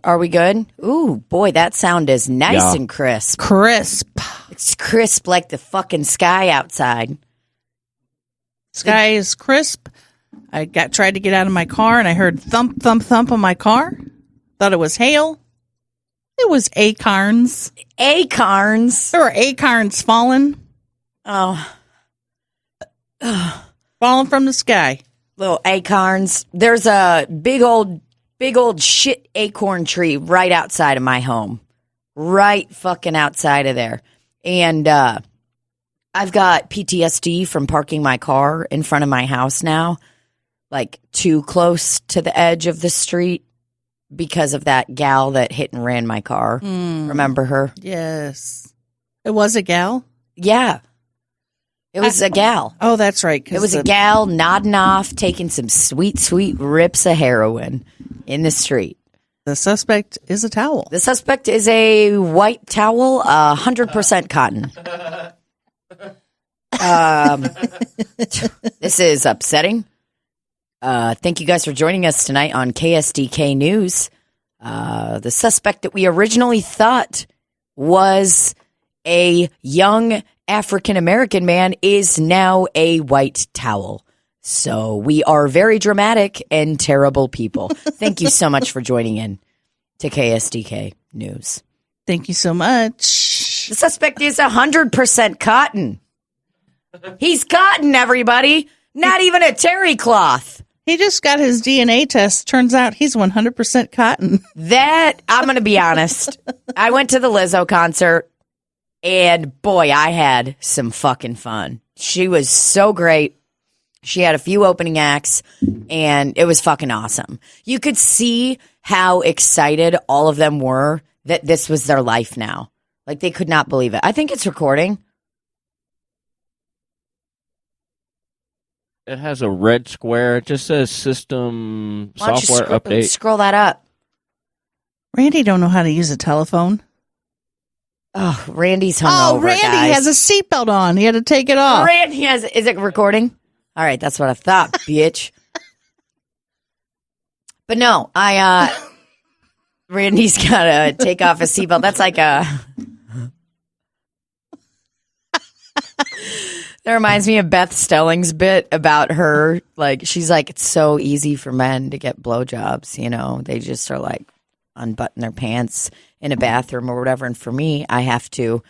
Are we good? Ooh, boy, that sound is nice and crisp. Crisp. It's crisp like the fucking sky outside. Sky is crisp. I tried to get out of my car and I heard thump, thump, thump on my car. Thought it was hail. It was acorns. Acorns? There were acorns falling. Oh. Falling from the sky. Little acorns. There's a big old shit acorn tree right outside of my home. Right fucking outside of there. And I've got PTSD from parking my car in front of my house now, like too close to the edge of the street because of that gal that hit and ran my car. Remember her? Yes. It was a gal? Yeah. It was a gal. Oh, that's right. It was a gal nodding off, taking some sweet, sweet rips of heroin in the street. The suspect is a towel. The suspect is a white towel, 100% cotton. This is upsetting. Thank you guys for joining us tonight on KSDK News. The suspect that we originally thought was a young African-American man is now a white towel. So we are very dramatic and terrible people. Thank you so much for joining in to KSDK News. Thank you so much. The suspect is 100% cotton. He's cotton, everybody. Not even a terry cloth. He just got his DNA test. Turns out he's 100% cotton. That, I'm going to be honest. I went to the Lizzo concert, and boy, I had some fucking fun. She was so great. She had a few opening acts, and it was fucking awesome. You could see how excited all of them were that this was their life now. Like, they could not believe it. I think it's recording. It has a red square. It just says system software update. Scroll that up. Randy don't know how to use a telephone. Oh, Randy's hungover, Oh, Randy guys. has a seatbelt on. He had to take it off. Randy has. Is it recording? All right, that's what I thought, bitch. But no, Randy's got to take off his seatbelt. That's like a. That reminds me of Beth Stelling's bit about her. Like, she's like, it's so easy for men to get blowjobs. You know, they just are like unbutton their pants in a bathroom or whatever. And for me, I have to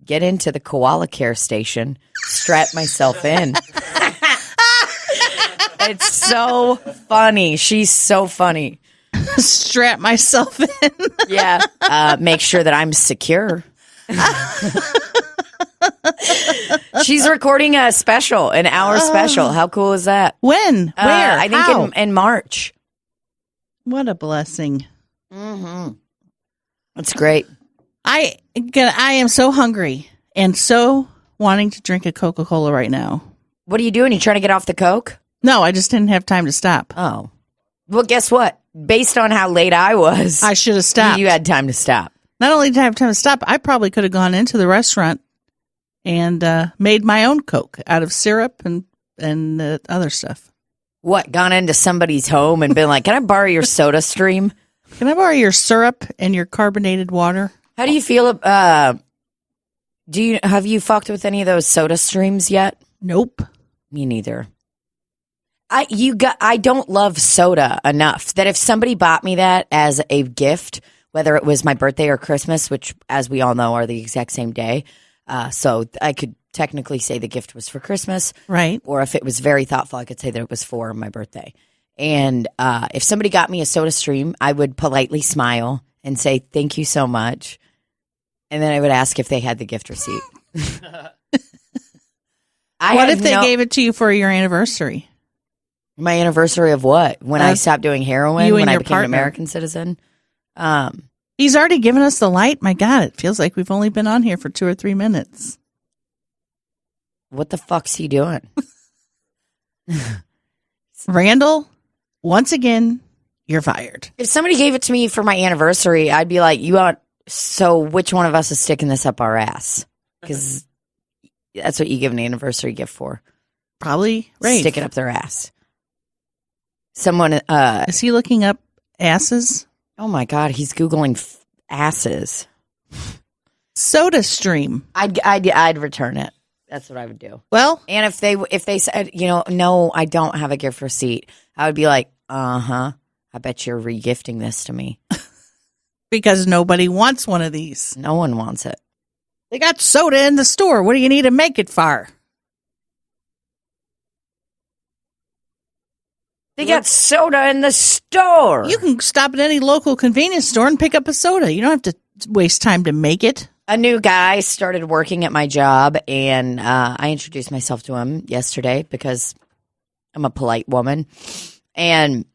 get into the koala care station, strap myself in. It's so funny. She's so funny. Strap myself in. Yeah. Make sure that I'm secure. She's recording a special, an hour special. How cool is that? When? Where? I think How? in March. What a blessing. Mm-hmm. That's great. I am so hungry and so wanting to drink a Coca-Cola right now. What are you doing? You trying to get off the Coke? No, I just didn't have time to stop. Oh. Well, guess what? Based on how late I was, I should have stopped. You had time to stop. Not only did I have time to stop, I probably could have gone into the restaurant and made my own Coke out of syrup and other stuff. What, gone into somebody's home and been like, can I borrow your soda stream? Can I borrow your syrup and your carbonated water? How do you feel? Have you fucked with any of those soda streams yet? Nope. Me neither. I don't love soda enough that if somebody bought me that as a gift, whether it was my birthday or Christmas, which as we all know are the exact same day, so I could technically say the gift was for Christmas, right? Or if it was very thoughtful, I could say that it was for my birthday. And if somebody got me a soda stream, I would politely smile and say thank you so much, and then I would ask if they had the gift receipt. What if they gave it to you for your anniversary? My anniversary of what? When I stopped doing heroin? When I became an American citizen? He's already given us the light. My God, it feels like we've only been on here for 2 or 3 minutes. What the fuck's he doing? Randall, once again, you're fired. If somebody gave it to me for my anniversary, I'd be like, so which one of us is sticking this up our ass? Because that's what you give an anniversary gift for. Probably right. Stick it up their ass. Someone, Is he looking up asses? oh my God, he's Googling asses. Soda Stream. I'd return it. That's what I would do. Well, And if they said, no, I don't have a gift receipt, I would be like, I bet you're regifting this to me. because nobody wants one of these. No one wants it. They got soda in the store. What do you need to make it for? They got soda in the store. You can stop at any local convenience store and pick up a soda. You don't have to waste time to make it. A new guy started working at my job, and I introduced myself to him yesterday because I'm a polite woman. And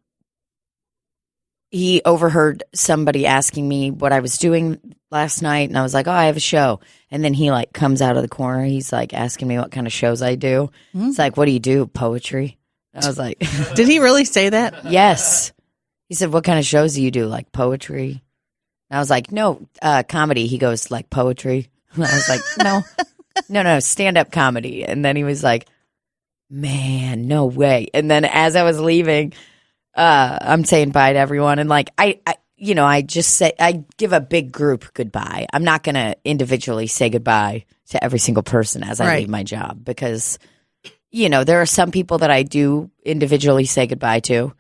he overheard somebody asking me what I was doing last night, and I was like, oh, I have a show. And then he comes out of the corner. He's asking me what kind of shows I do. It's like, what do you do? Poetry? I was like, did he really say that? Yes. He said, what kind of shows do you do? Like poetry? And I was like, no, comedy. He goes, like poetry? And I was like, no, stand-up comedy. And then he was like, man, no way. And then as I was leaving, I'm saying bye to everyone. And I just say, I give a big group goodbye. I'm not going to individually say goodbye to every single person as I leave my job because, there are some people that I do individually say goodbye to,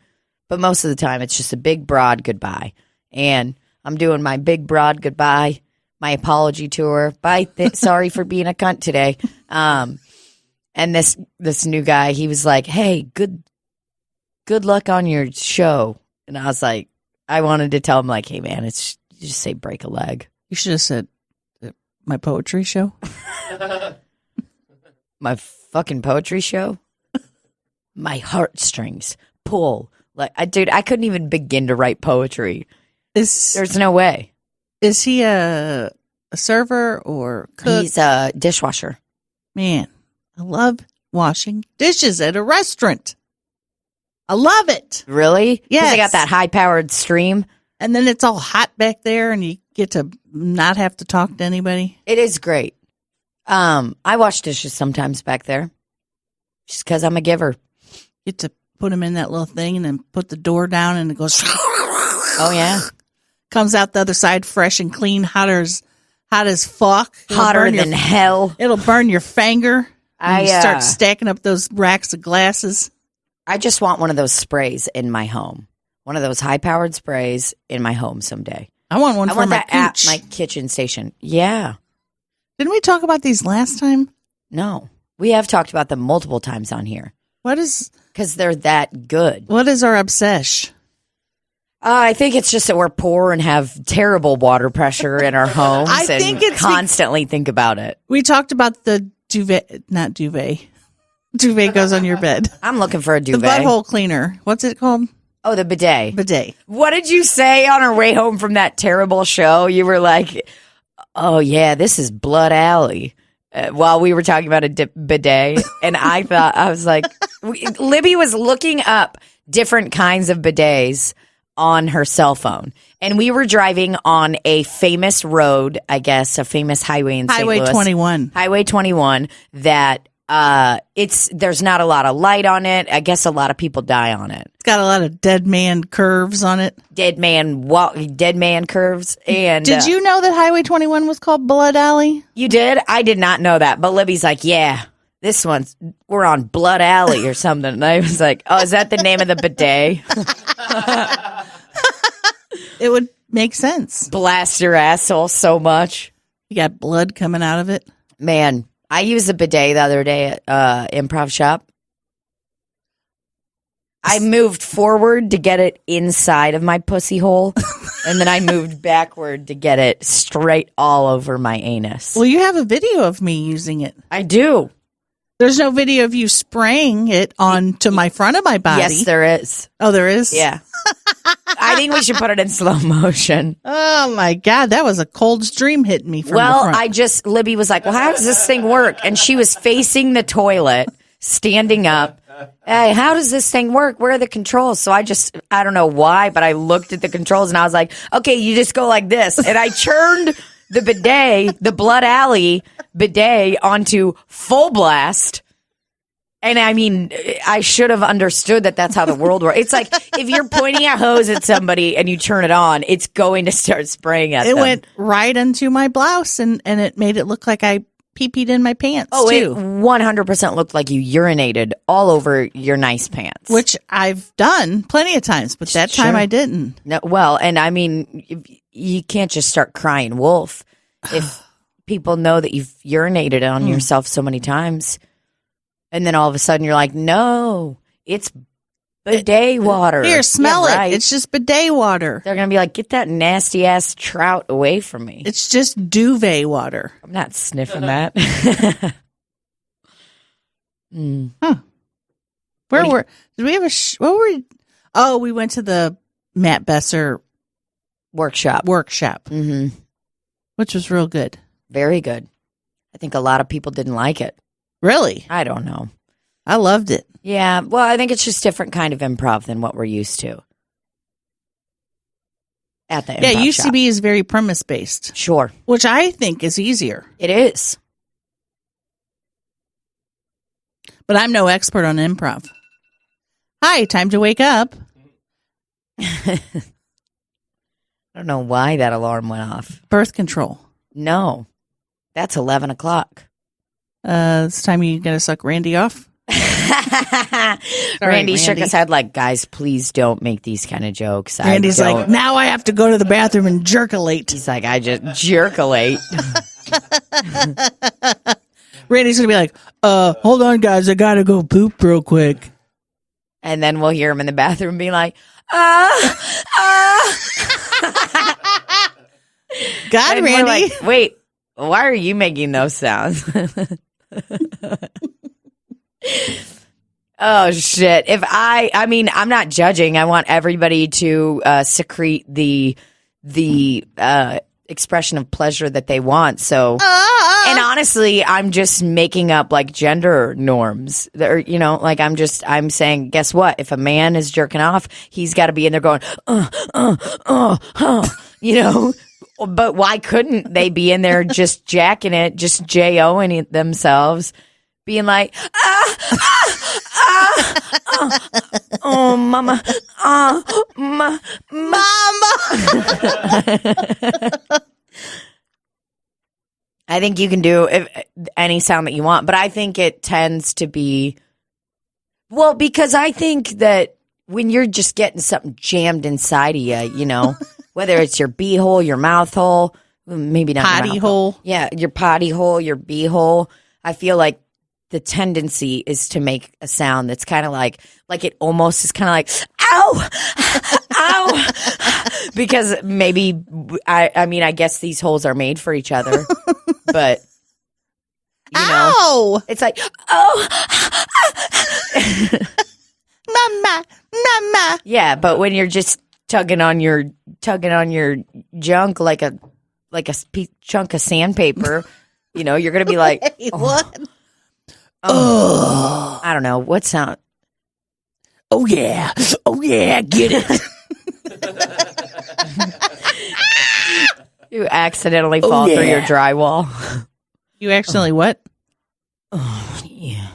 but most of the time it's just a big, broad goodbye. And I'm doing my big, broad goodbye, my apology tour. Bye. Sorry for being a cunt today. And this new guy, he was like, hey, good luck on your show. And I was like, I wanted to tell him hey, man, you just say break a leg. You should have said my poetry show. My fucking poetry show? My heartstrings pull. Dude, I couldn't even begin to write poetry. There's no way. Is he a server or cook? He's a dishwasher. Man, I love washing dishes at a restaurant. I love it. Really? Yes. Because they got that high-powered stream. And then it's all hot back there and you get to not have to talk to anybody. It is great. I wash dishes sometimes back there just because I'm a giver. You get to put them in that little thing and then put the door down and it goes. Oh, yeah. Comes out the other side fresh and clean, hot as fuck. Hotter than hell. It'll burn your finger. I you start stacking up those racks of glasses. I just want one of those sprays in my home. One of those high-powered sprays in my home someday. I want one for my that at my kitchen station. Yeah. Didn't we talk about these last time? No. We have talked about them multiple times on here. Because they're that good. What is our obsession? I think it's just that we're poor and have terrible water pressure in our homes. Constantly think about it. We talked about the not duvet. Duvet goes on your bed. I'm looking for a duvet. The butthole cleaner. What's it called? Oh, the bidet. Bidet. What did you say on our way home from that terrible show? You were like, oh, yeah, this is Blood Alley. While we were talking about a bidet. And I was like, Libbie was looking up different kinds of bidets on her cell phone. And we were driving on a famous road, I guess, a famous highway in St. Louis. Highway 21. Highway 21 that there's not a lot of light on it. I guess a lot of people die on it. It's got a lot of dead man curves on it. Dead man curves. And did you know that Highway 21 was called Blood Alley? You did? I did not know that. But Libbie's like, yeah, we're on Blood Alley or something. And I was like, oh, is that the name of the bidet? It would make sense. Blast your asshole so much. You got blood coming out of it. Man, I used a bidet the other day at Improv Shop. I moved forward to get it inside of my pussy hole, and then I moved backward to get it straight all over my anus. Well, you have a video of me using it. I do. There's no video of you spraying it onto my front of my body. Yes, there is. Oh, there is? Yeah. I think we should put it in slow motion. Oh, my God. That was a cold stream hitting me from the front. Libbie was like, well, how does this thing work? And she was facing the toilet, standing up. Hey, how does this thing work? Where are the controls? So I don't know why, but I looked at the controls and I was like, okay, you just go like this. And I turned the bidet, the Blood Alley bidet, onto full blast. And I mean, I should have understood that that's how the world works. It's like if you're pointing a hose at somebody and you turn it on, it's going to start spraying at them. It went right into my blouse and it made it look like I pee-peed in my pants, too. It too. 100% looked like you urinated all over your nice pants. Which I've done plenty of times, but that time I didn't. No, well, and I mean, you can't just start crying wolf if people know that you've urinated on yourself so many times. And then all of a sudden you're like, no, it's bidet water. Here, smell it. Right. It's just bidet water. They're going to be like, get that nasty ass trout away from me. It's just duvet water. I'm not sniffing that. Huh. Did we have we went to the Matt Besser workshop. Mm-hmm. Which was real good. Very good. I think a lot of people didn't like it. Really? I don't know. I loved it. Yeah, well, I think it's just different kind of improv than what we're used to at the improv shop. UCB is very premise based. Sure. Which I think is easier. It is. But I'm no expert on improv. Hi, time to wake up. I don't know why that alarm went off. Birth control. No, that's 11 o'clock. It's time you going to suck Randy off? Randy shook his head like, guys, please don't make these kind of jokes. Randy's like, now I have to go to the bathroom and jerkulate. He's like, I just jerkulate. Randy's going to be like, hold on, guys. I got to go poop real quick. And then we'll hear him in the bathroom being like, God, and Randy. we're like, wait, why are you making those sounds? Oh, shit. I mean, I'm not judging. I want everybody to secrete the expression of pleasure that they want. So, and honestly, I'm just making up like gender norms. Like I'm saying, guess what? If a man is jerking off, he's got to be in there going, But why couldn't they be in there just jacking it, just J-O-ing it themselves, being like, oh, mama, mama. I think you can do any sound that you want, but I think it tends to be, well, because I think that when you're just getting something jammed inside of you, whether it's your beehole, your mouth hole, maybe not potty your hole. Yeah, your potty hole, your beehole. I feel like the tendency is to make a sound that's kind of like it almost is kind of like, ow, ow. Because maybe, I guess these holes are made for each other, but, Ow! It's like, oh. Mama. Yeah, but when you're just tugging on your junk like a chunk of sandpaper, you're gonna be like, Hey, what? I don't know what sound. Oh yeah, get it. You accidentally fall through your drywall. You accidentally what? Oh yeah.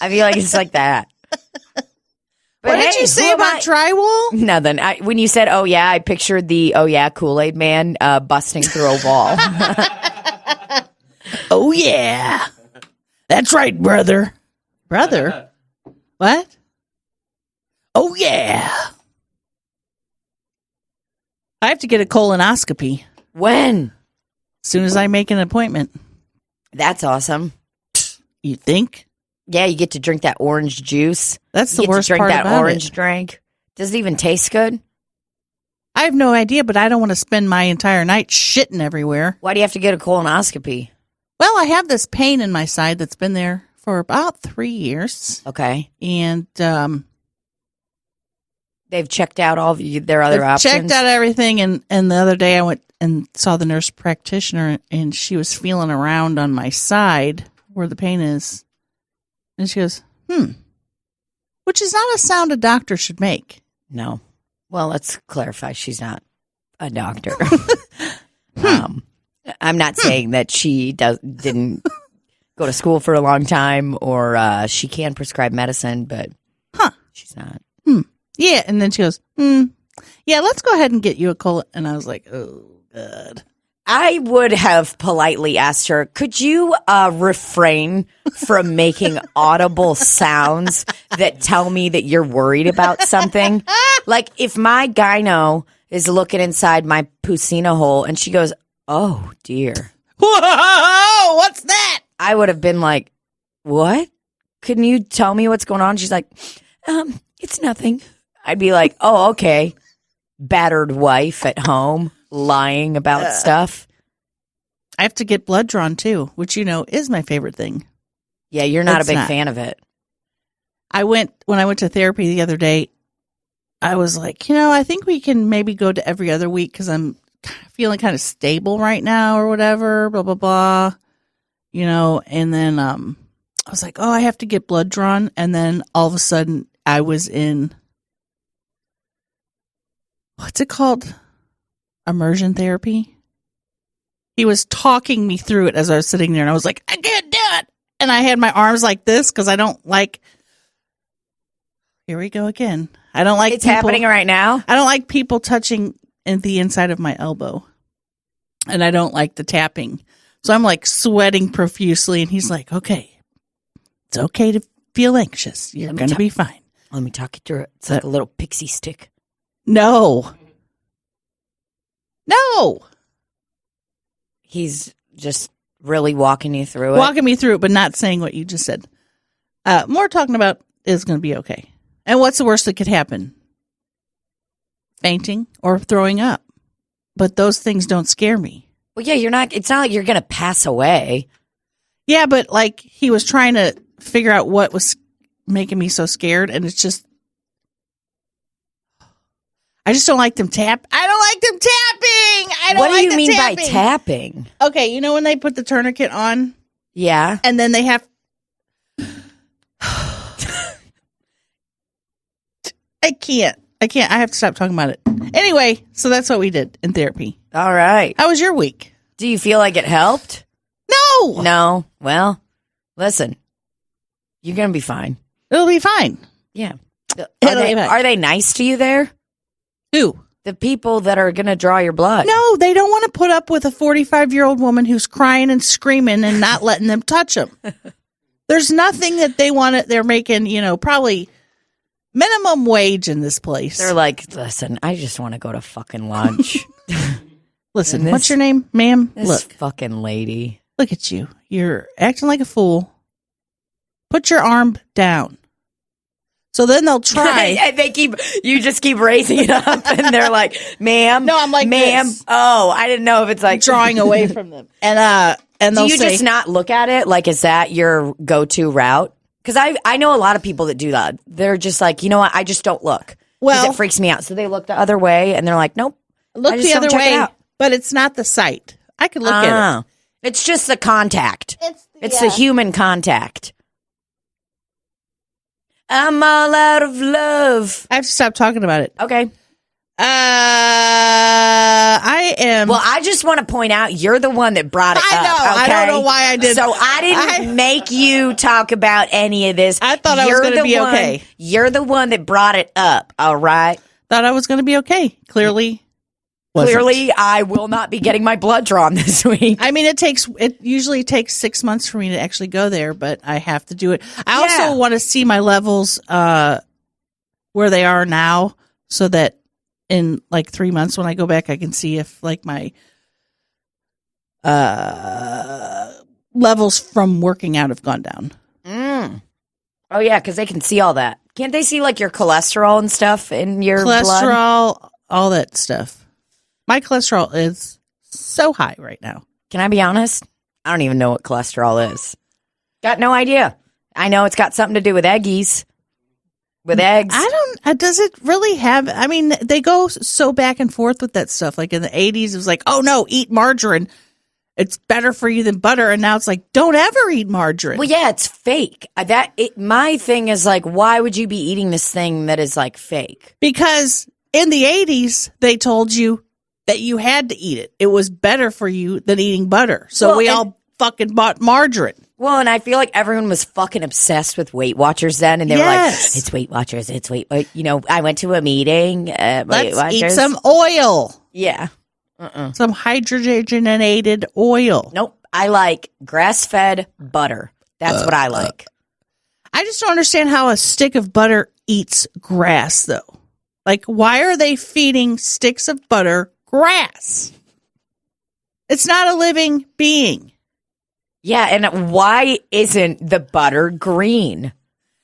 I feel like it's like that. But what did you say about drywall? Nothing. When you said, oh, yeah, I pictured the, oh, yeah, Kool-Aid man busting through a wall. Oh, yeah. That's right, brother. Brother? What? Oh, yeah. I have to get a colonoscopy. When? As soon as I make an appointment. That's awesome. You think? Yeah, you get to drink that orange juice. That's the worst part about it. Drink that orange drink. Does it even taste good? I have no idea, but I don't want to spend my entire night shitting everywhere. Why do you have to get a colonoscopy? Well, I have this pain in my side that's been there for about 3 years. Okay. And they've checked out all their other options? Checked out everything, and the other day I went and saw the nurse practitioner, and she was feeling around on my side where the pain is. And she goes, which is not a sound a doctor should make. No. Well, let's clarify. She's not a doctor. I'm not saying that she didn't go to school for a long time, or she can prescribe medicine, but she's not. Yeah, and then she goes, yeah, let's go ahead and get you a colon. And I was like, oh, God. I would have politely asked her, could you refrain from making audible sounds that tell me that you're worried about something? Like if my gyno is looking inside my pusina hole and she goes, oh, dear. Whoa, what's that? I would have been like, what? Couldn't you tell me what's going on? She's like, it's nothing. I'd be like, oh, okay. Battered wife at home lying about stuff. I have to get blood drawn too, which is my favorite thing. Yeah, you're not a big fan of it. When I went to therapy the other day, I was like, I think we can maybe go to every other week because I'm feeling kind of stable right now or whatever, blah, blah, blah. And then I was like, oh, I have to get blood drawn. And then all of a sudden I was in, what's it called? Immersion therapy. He was talking me through it as I was sitting there, and I was like, I can't do it. And I had my arms like this because I don't like. Here we go again. I don't like. It's happening right now. I don't like people touching in the inside of my elbow, and I don't like the tapping. So I'm like sweating profusely, and he's like, "Okay, it's okay to feel anxious. You're going to be fine. Let me talk you through it. It's like a little pixie stick." No. He's just really walking you through it. Walking me through it, but not saying what you just said. More talking about is going to be okay. And what's the worst that could happen? Fainting or throwing up. But those things don't scare me. Well, yeah, it's not like you're going to pass away. Yeah, but like he was trying to figure out what was making me so scared, and it's just, I just don't like them I don't like them tapping. What do you mean by tapping? Okay, when they put the tourniquet on? Yeah. And then they have... I can't. I have to stop talking about it. Anyway, so that's what we did in therapy. All right. How was your week? Do you feel like it helped? No. No. Well, listen. You're going to be fine. It'll be fine. Yeah. Are they nice to you there? Who? The people that are going to draw your blood. No, they don't want to put up with a 45-year-old woman who's crying and screaming and not letting them touch them. There's nothing that they want. They're making, probably minimum wage in this place. They're like, listen, I just want to go to fucking lunch. Listen, what's your name, ma'am? This fucking lady. Look at you. You're acting like a fool. Put your arm down. So then they'll try. You just keep raising it up, and they're like, "Ma'am." No, I'm like, "Ma'am." This. Oh, I didn't know if it's like drawing away from them. And they'll do you just not look at it? Like, is that your go-to route? Because I know a lot of people that do that. They're just like, you know what? I just don't look. Well, it freaks me out. So they look the other way, and they're like, "Nope." Look the other way, but it's not the sight. I can look at it. It's just the contact. It's the human contact. I'm all out of love. I have to stop talking about it. Okay. I am. Well, I just want to point out you're the one that brought it up. I know. Okay? I don't know why I did. So I didn't make you talk about any of this. I thought I was going to be okay. You're the one that brought it up. All right. Thought I was going to be okay. Clearly, I will not be getting my blood drawn this week. I mean, it usually takes 6 months for me to actually go there, but I have to do it. I also want to see my levels where they are now, so that in like 3 months when I go back, I can see if like my levels from working out have gone down. Oh yeah, because they can see all that. Can't they see like your cholesterol and stuff in your blood? All that stuff. My cholesterol is so high right now. Can I be honest? I don't even know what cholesterol is. Got no idea. I know it's got something to do with eggies. With eggs. Does it really have, I mean, they go so back and forth with that stuff. Like in the 80s, it was like, oh no, eat margarine. It's better for you than butter. And now it's like, don't ever eat margarine. Well, yeah, it's fake. My thing is like, why would you be eating this thing that is like fake? Because in the 80s, they told you that you had to eat it. It was better for you than eating butter. So we all fucking bought margarine. Well, and I feel like everyone was fucking obsessed with Weight Watchers then, and they were like, "It's Weight Watchers, it's Weight." I went to a meeting. Let's eat some oil. Yeah, some hydrogenated oil. Nope. I like grass-fed butter. That's what I like. I just don't understand how a stick of butter eats grass, though. Like, why are they feeding sticks of butter grass? It's not a living being. Yeah, and why isn't the butter green?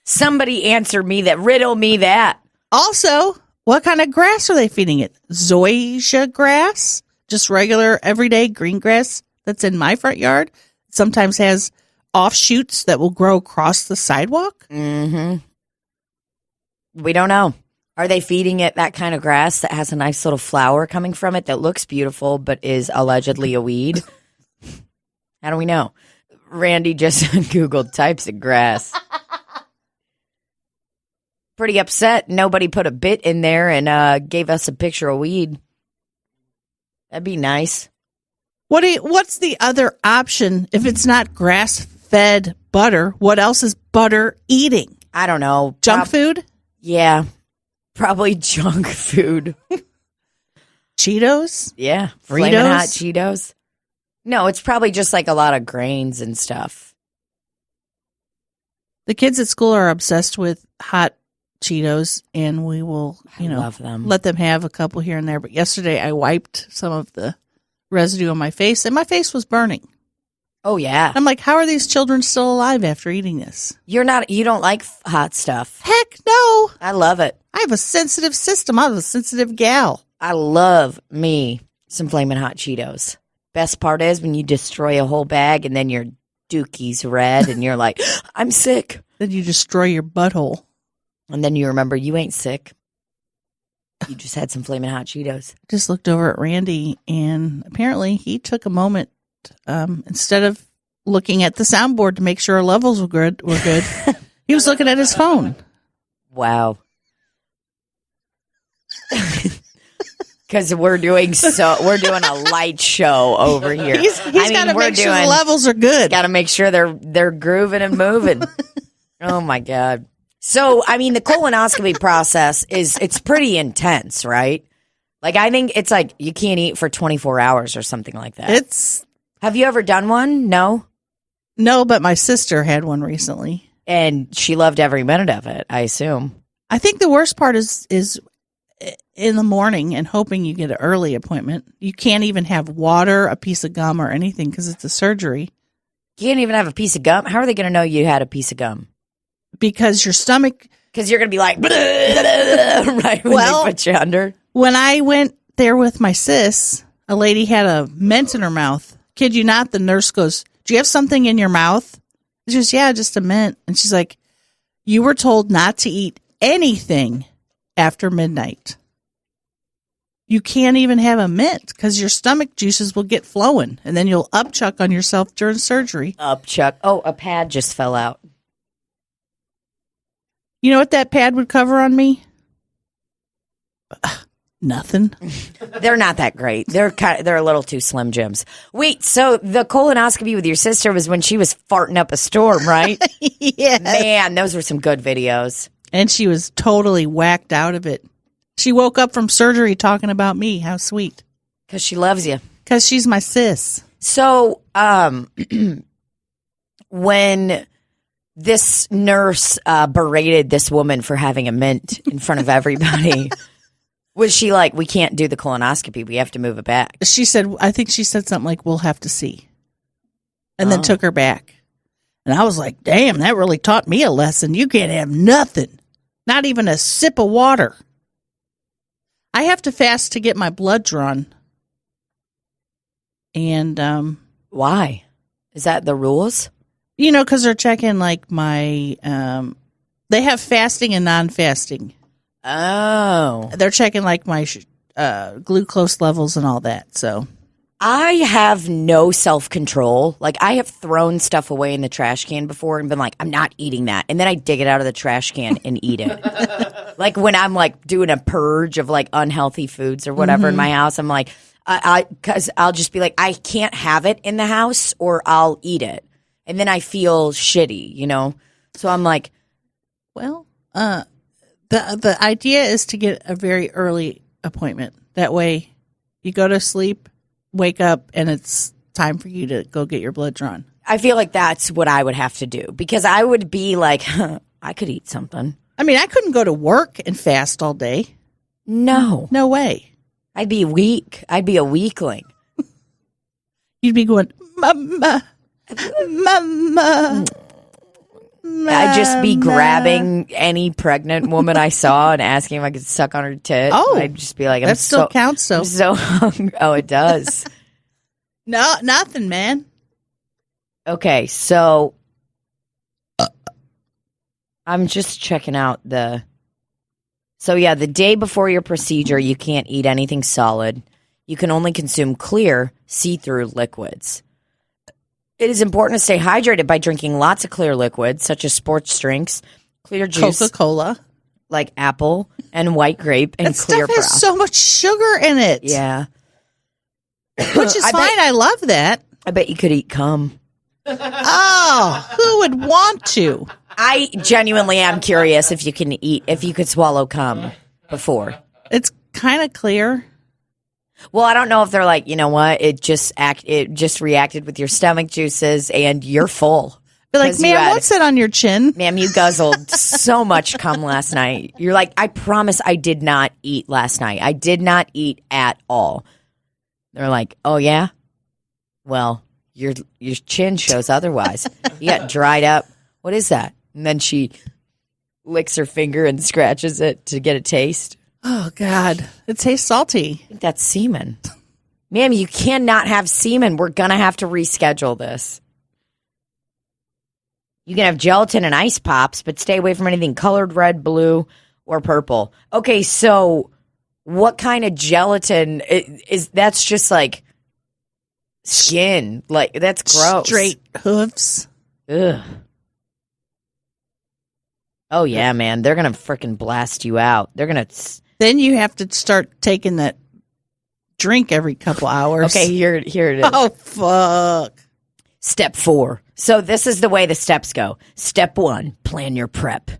Somebody answer me that, riddle me that. Also, what kind of grass are they feeding it? Zoysia grass? Just regular, everyday green grass that's in my front yard? Sometimes has offshoots that will grow across the sidewalk? Mm-hmm. We don't know. Are they feeding it that kind of grass that has a nice little flower coming from it that looks beautiful but is allegedly a weed? How do we know? Randy just Googled types of grass. Pretty upset. Nobody put a bit in there and gave us a picture of weed. That'd be nice. What's the other option if it's not grass-fed butter? What else is butter eating? I don't know. Junk food? Yeah. Probably junk food. Cheetos? Yeah. Flaming hot Cheetos. No, it's probably just like a lot of grains and stuff. The kids at school are obsessed with hot Cheetos, and we will, love them. let them have a couple here and there. But yesterday I wiped some of the residue on my face, and my face was burning. Oh, yeah. I'm like, how are these children still alive after eating this? You don't like hot stuff. Heck no. I love it. I have a sensitive system. I'm a sensitive gal. I love me some Flamin' Hot Cheetos. Best part is when you destroy a whole bag and then your dookie's red and you're like, I'm sick. Then you destroy your butthole. And then you remember you ain't sick. You just had some Flamin' Hot Cheetos. Just looked over at Randy, and apparently he took a moment, instead of looking at the soundboard to make sure our levels were good, he was looking at his phone. Wow. Because we're doing a light show over here. He's got to make sure the levels are good. Got to make sure they're grooving and moving. Oh my God. So, I mean, the colonoscopy process it's pretty intense, right? Like, I think it's like you can't eat for 24 hours or something like that. Have you ever done one? No? No, but my sister had one recently. And she loved every minute of it, I assume. I think the worst part is in the morning and hoping you get an early appointment. You can't even have water, a piece of gum, or anything because it's a surgery. You can't even have a piece of gum? How are they going to know you had a piece of gum? Because your stomach... Because you're going to be like, right when they put you under. When I went there with my sis, a lady had a mint in her mouth. Kid you not, the nurse goes, do you have something in your mouth? She goes, yeah, just a mint. And she's like, you were told not to eat anything after midnight. You can't even have a mint because your stomach juices will get flowing, and then you'll upchuck on yourself during surgery. Upchuck. Oh, a pad just fell out. You know what that pad would cover on me? Nothing. They're not that great. They're a little too Slim Jims. Wait, so the colonoscopy with your sister was when she was farting up a storm, right? Yeah. Man, those were some good videos. And she was totally whacked out of it. She woke up from surgery talking about me. How sweet. Because she loves you. Because she's my sis. So, when this nurse berated this woman for having a mint in front of everybody, was she like, we can't do the colonoscopy, we have to move it back? I think she said something like, we'll have to see. And then took her back. And I was like, damn, that really taught me a lesson. You can't have nothing. Not even a sip of water. I have to fast to get my blood drawn. And why? Is that the rules? Because they're checking like my they have fasting and non-fasting. Oh. They're checking like my glucose levels and all that. So I have no self-control. Like, I have thrown stuff away in the trash can before and been like, I'm not eating that. And then I dig it out of the trash can and eat it. Like, when I'm, like, doing a purge of, like, unhealthy foods or whatever in my house, I'm like, because I'll just be like, I can't have it in the house or I'll eat it. and then I feel shitty, you know? So I'm like, Well, the idea is to get a very early appointment. That way you go to sleep, wake up, and it's time for you to go get your blood drawn. I feel like that's what I would have to do because I would be like, I could eat something. I mean, I couldn't go to work and fast all day. No. No way. I'd be weak. I'd be a weakling. You'd be going, Mama, Mama. I'd just be grabbing any pregnant woman I saw and asking if I could suck on her tit. Oh, I'd just be like, that still counts, though. I'm so hungry. Oh, it does. No, nothing, man. Okay, so I'm just checking out the day before your procedure, you can't eat anything solid. You can only consume clear, see-through liquids. It is important to stay hydrated by drinking lots of clear liquids, such as sports drinks, clear juice, Coca-Cola, like apple and white grape, and that clear stuff has brown. so much sugar in it. Yeah. Which is fine. I love that. I bet you could eat cum. Oh, who would want to? I genuinely am curious if you could swallow cum before. It's kind of clear. Well, I don't know if they're like, you know what, it just reacted with your stomach juices and you're full. Be like, ma'am, what's that on your chin? Ma'am, you guzzled so much cum last night. You're like, I promise I did not eat last night. I did not eat at all. They're like, oh yeah? Well, your chin shows otherwise. You got dried up. What is that? And then she licks her finger and scratches it to get a taste. Oh, God. It tastes salty. I think that's semen. Ma'am, you cannot have semen. We're going to have to reschedule this. You can have gelatin and ice pops, but stay away from anything colored red, blue, or purple. Okay, so what kind of gelatin is that's just like skin? Like, that's gross. Straight hooves. Ugh. Oh, yeah, man. They're going to freaking blast you out. They're going to... Then you have to start taking that drink every couple hours. Okay, here it is. Oh, fuck. Step 4. So this is the way the steps go. Step 1, plan your prep.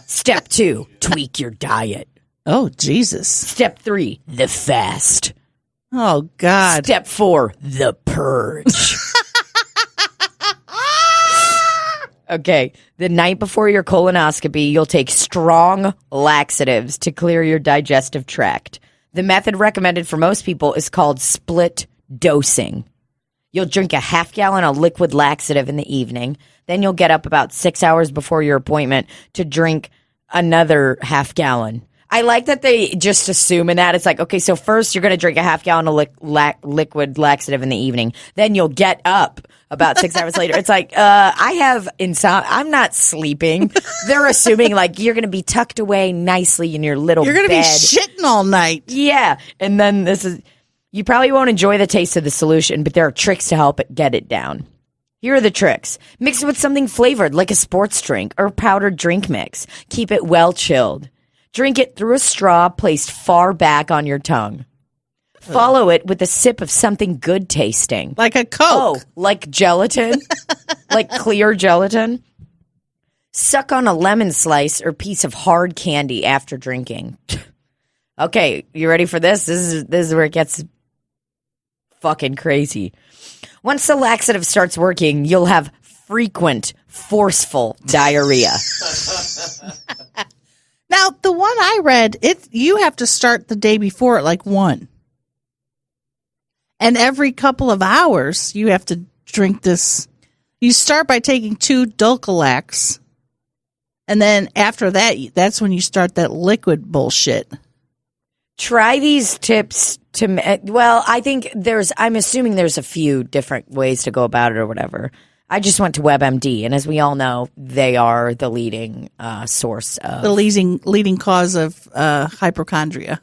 Step 2, tweak your diet. Oh, Jesus. Step 3, the fast. Oh, God. Step 4, the purge. Okay, the night before your colonoscopy, you'll take strong laxatives to clear your digestive tract. The method recommended for most people is called split dosing. You'll drink a half gallon of liquid laxative in the evening. Then you'll get up about 6 hours before your appointment to drink another half gallon. I like that they just assume in that. It's like, okay, so first you're going to drink a half gallon of liquid laxative in the evening. Then you'll get up about 6 hours later. It's like, I have insomnia. I'm not sleeping. They're assuming like you're going to be tucked away nicely in your little You're going to be bed. shitting all night. Yeah. And then you probably won't enjoy the taste of the solution, but there are tricks to help it get it down. Here are the tricks. Mix it with something flavored like a sports drink or powdered drink mix. Keep it well chilled. Drink it through a straw placed far back on your tongue. Follow it with a sip of something good tasting. Like a Coke. Oh, like gelatin? Like clear gelatin? Suck on a lemon slice or piece of hard candy after drinking. Okay, you ready for this? This is where it gets fucking crazy. Once the laxative starts working, you'll have frequent, forceful diarrhea. Now, the one I read, you have to start the day before at like 1. And every couple of hours, you have to drink this. You start by taking 2 Dulcolax. And then after that, that's when you start that liquid bullshit. Try these tips I think I'm assuming there's a few different ways to go about it or whatever. I just went to WebMD, and as we all know, they are the leading source of... The leading cause of hypochondria.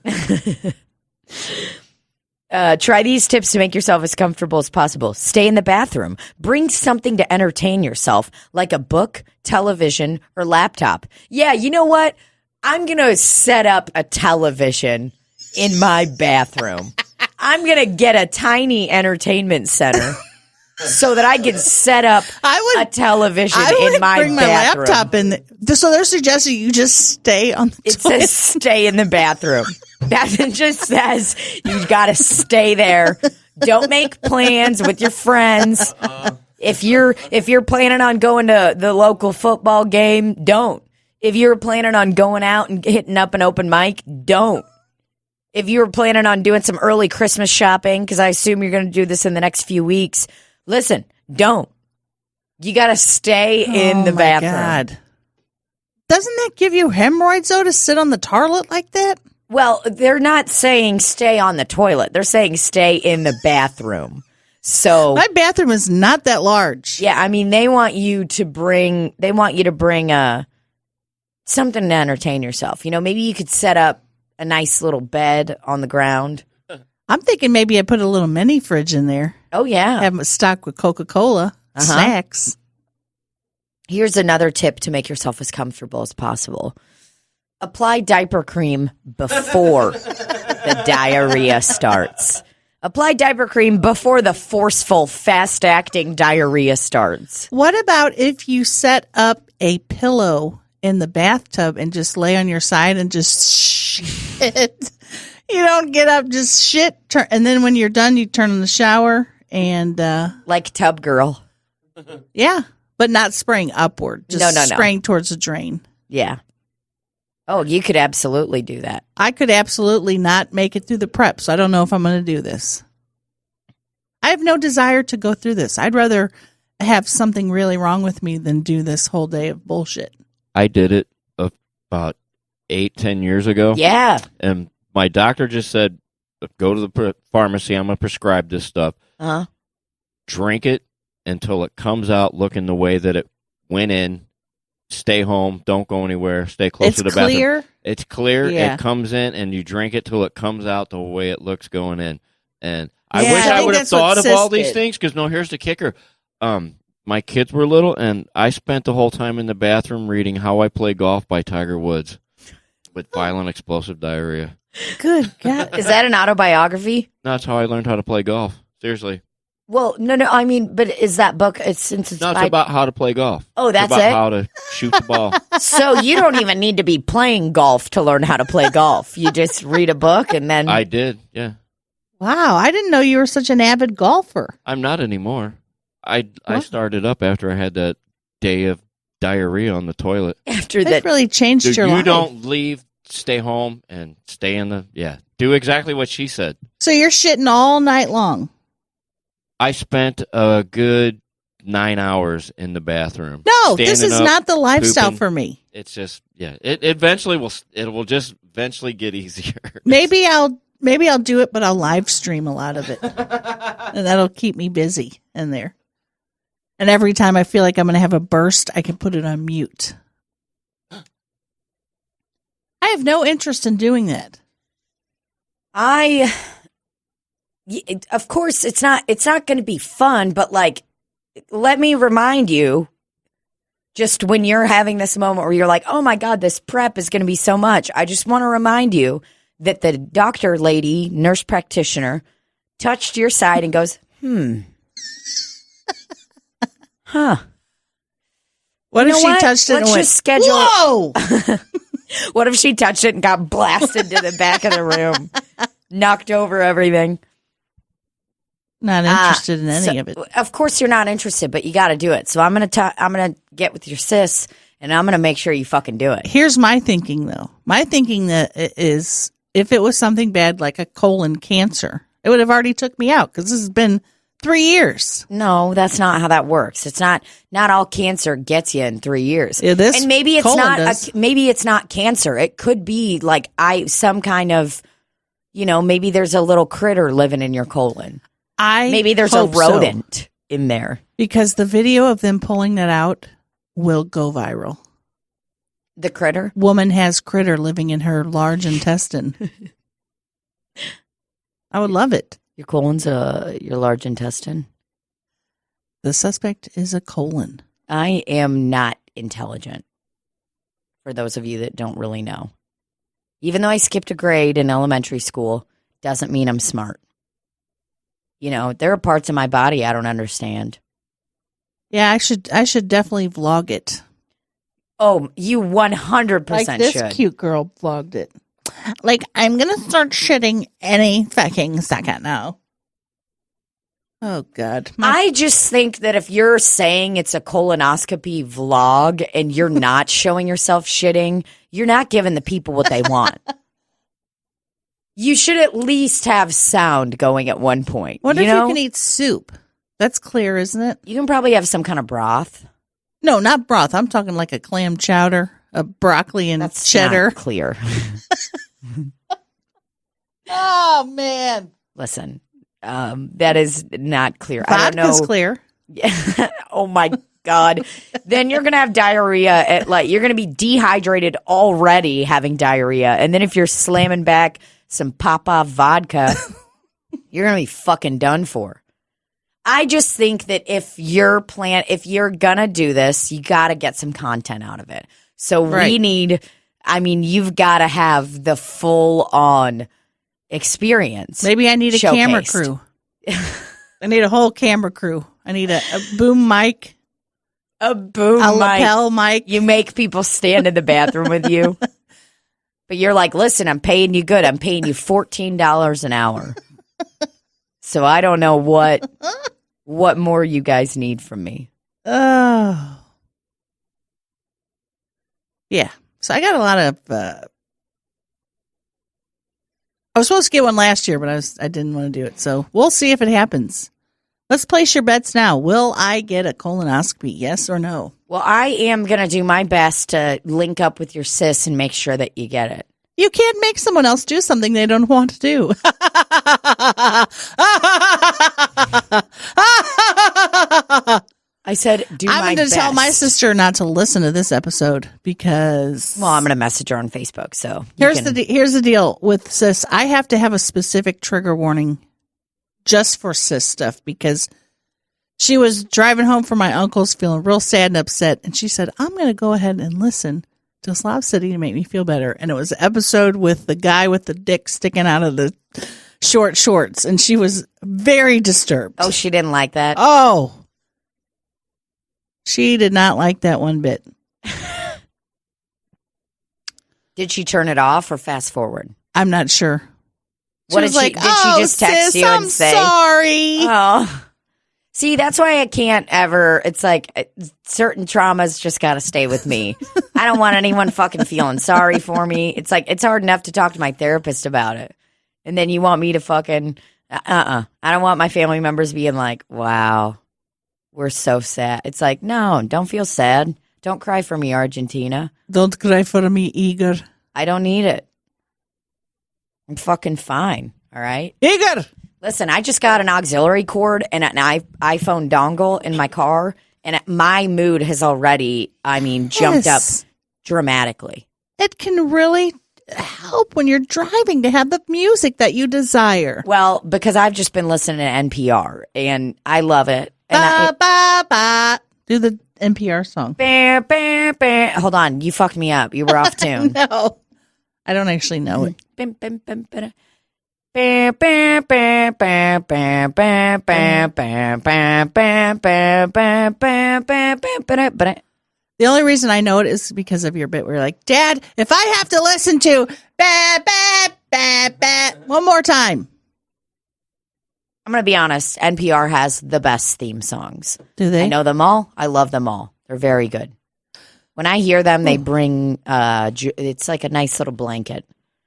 Try these tips to make yourself as comfortable as possible. Stay in the bathroom. Bring something to entertain yourself, like a book, television, or laptop. Yeah, you know what? I'm going to set up a television in my bathroom. I'm going to get a tiny entertainment center so that I can set up a television in my bring my bathroom. laptop in there. So they're suggesting you just stay on the It toilet. says stay in the bathroom. That just says you got to stay there. Don't make plans with your friends. If you're planning on going to the local football game, don't. If you're planning on going out and hitting up an open mic, don't. If you're planning on doing some early Christmas shopping, because I assume you're going to do this in the next few weeks, listen, don't. You got to stay in the bathroom. God. Doesn't that give you hemorrhoids, though, to sit on the toilet like that? Well, they're not saying stay on the toilet. They're saying stay in the bathroom. So my bathroom is not that large. Yeah, I mean, they want you to bring something to entertain yourself. Maybe you could set up a nice little bed on the ground. I'm thinking maybe I put a little mini fridge in there. Oh, yeah. Have a stock with Coca-Cola, snacks. Here's another tip to make yourself as comfortable as possible. Apply diaper cream before the diarrhea starts. Apply diaper cream before the forceful, fast-acting diarrhea starts. What about if you set up a pillow in the bathtub and just lay on your side and just shit? You don't get up, just shit. And then when you're done, you turn on the shower and... like Tub Girl. Yeah, but not spraying upward. Just No. spraying towards the drain. Yeah. Oh, you could absolutely do that. I could absolutely not make it through the prep, so I don't know if I'm going to do this. I have no desire to go through this. I'd rather have something really wrong with me than do this whole day of bullshit. I did it about 8-10 years ago. Yeah. And my doctor just said, go to the pharmacy. I'm going to prescribe this stuff. Uh-huh. Drink it until it comes out looking the way that it went in. Stay home. Don't go anywhere. Stay close to the bathroom. Clear? It's clear. Yeah. It comes in, and you drink it till it comes out the way it looks going in. And I Yeah, wish I I think would have that's what thought of Sis all these did. things, because here's the kicker. My kids were little, and I spent the whole time in the bathroom reading How I Play Golf by Tiger Woods with violent explosive diarrhea. Good God. Is that an autobiography? That's how I learned how to play golf. Seriously. Well, no. I mean, but is that book? It's about how to play golf. Oh, that's it's about it? how to shoot the ball. So you don't even need to be playing golf to learn how to play golf. You just read a book and then... I did, yeah. Wow, I didn't know you were such an avid golfer. I'm not anymore. I started up after I had that day of diarrhea on the toilet. After That that... really changed your life. You don't leave, stay home, and stay in the... Yeah, do exactly what she said. So you're shitting all night long. I spent a good 9 hours in the bathroom. No, this standing is up, not the lifestyle pooping. for me. It's just, yeah. It will just eventually get easier. Maybe I'll do it, but I'll live stream a lot of it. And that'll keep me busy in there. And every time I feel like I'm going to have a burst, I can put it on mute. I have no interest in doing that. Of course, it's not going to be fun, but like, let me remind you, just when you're having this moment where you're like, oh my God, this prep is going to be so much. I just want to remind you that the doctor lady, nurse practitioner, touched your side and goes, huh. What if she touched it and went, just schedule whoa! What if she touched it and got blasted to the back of the room, knocked over everything? Not interested in any of it. Of course, you're not interested, but you got to do it. So I'm gonna get with your sis, and I'm gonna make sure you fucking do it. Here's my thinking, though. My thinking that is, if it was something bad like a colon cancer, it would have already took me out because this has been 3 years. No, that's not how that works. It's not all cancer gets you in 3 years. Yeah, this and maybe it's colon not. does. Maybe it's not cancer. It could be like some kind of, maybe there's a little critter living in your colon. Maybe there's a hope rodent in there. Because the video of them pulling that out will go viral. The critter? Woman has critter living in her large intestine. I would love it. Your colon's your large intestine? The suspect is a colon. I am not intelligent, for those of you that don't really know. Even though I skipped a grade in elementary school, doesn't mean I'm smart. There are parts of my body I don't understand. Yeah, I should definitely vlog it. Oh, you 100% Like this should. cute girl vlogged it. Like, I'm going to start shitting any fucking second now. Oh, God. I just think that if you're saying it's a colonoscopy vlog and you're not showing yourself shitting, you're not giving the people what they want. You should at least have sound going at one point. What if you can eat soup? That's clear, isn't it? You can probably have some kind of broth. No, not broth. I'm talking like a clam chowder, a broccoli and That's cheddar. not clear. Oh, man. Listen, that is not clear. Vodka's I don't know. Clear. Oh, my God. Then you're going to have diarrhea you're going to be dehydrated already having diarrhea. And then if you're slamming back some Papa vodka, you're going to be fucking done for. I just think that if you're going to do this, you got to get some content out of it. So you've got to have the full on experience. Maybe I need a camera crew. I need a whole camera crew. I need a boom mic. A boom a mic. lapel mic. You make people stand in the bathroom with you. But you're like, listen, I'm paying you good. I'm paying you $14 an hour. So I don't know what more you guys need from me. Oh. Yeah. So I got a lot of I was supposed to get one last year, but I didn't want to do it. So we'll see if it happens. Let's place your bets now. Will I get a colonoscopy? Yes or no? Well, I am going to do my best to link up with your sis and make sure that you get it. You can't make someone else do something they don't want to do. I said, I'm going to tell my sister not to listen to this episode because... Well, I'm going to message her on Facebook. So here's the deal with sis. I have to have a specific trigger warning just for sis stuff because she was driving home from my uncle's feeling real sad and upset. And she said, I'm going to go ahead and listen to Slop City to make me feel better. And it was an episode with the guy with the dick sticking out of the short shorts. And she was very disturbed. Oh, she didn't like that? Oh. She did not like that one bit. Did she turn it off or fast forward? I'm not sure. What did she just text sis, you and say? Sorry. Oh. See, that's why I can't ever. It's like certain traumas just got to stay with me. I don't want anyone fucking feeling sorry for me. It's like it's hard enough to talk to my therapist about it. And then you want me to fucking I don't want my family members being like, wow, we're so sad. It's like, no, don't feel sad. Don't cry for me, Argentina. Don't cry for me, Igor. I don't need it. I'm fucking fine. All right? Igor! Listen, I just got an auxiliary cord and an iPhone dongle in my car, and my mood has already, jumped up dramatically. It can really help when you're driving to have the music that you desire. Well, because I've just been listening to NPR, and I love it. And do the NPR song. Hold on, you fucked me up. You were off tune. No, I don't actually know it. The only reason I know it is because of your bit where you're like, Dad, if I have to listen to one more time. I'm going to be honest. NPR has the best theme songs. Do they? I know them all. I love them all. They're very good. When I hear them, they bring, it's like a nice little blanket.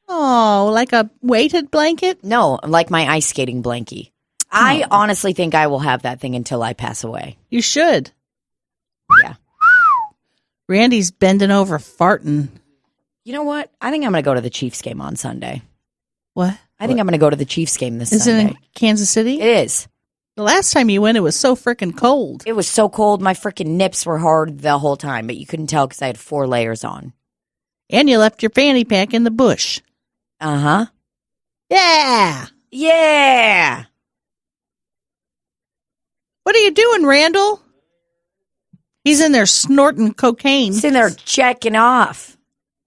Oh, like a weighted blanket? No, like my ice skating blankie. I honestly think I will have that thing until I pass away. You should. Yeah. Randy's bending over farting. You know what? I think I'm going to go to the Chiefs game on Sunday. What? I think I'm going to go to the Chiefs game this Is Sunday. it in Kansas City? It is. The last time you went, it was so freaking cold. It was so cold. My freaking nips were hard the whole time, but you couldn't tell because I had 4 layers on. And you left your fanny pack in the bush. Uh-huh. Yeah. Yeah. What are you doing, Randall? He's in there snorting cocaine. He's in there checking off.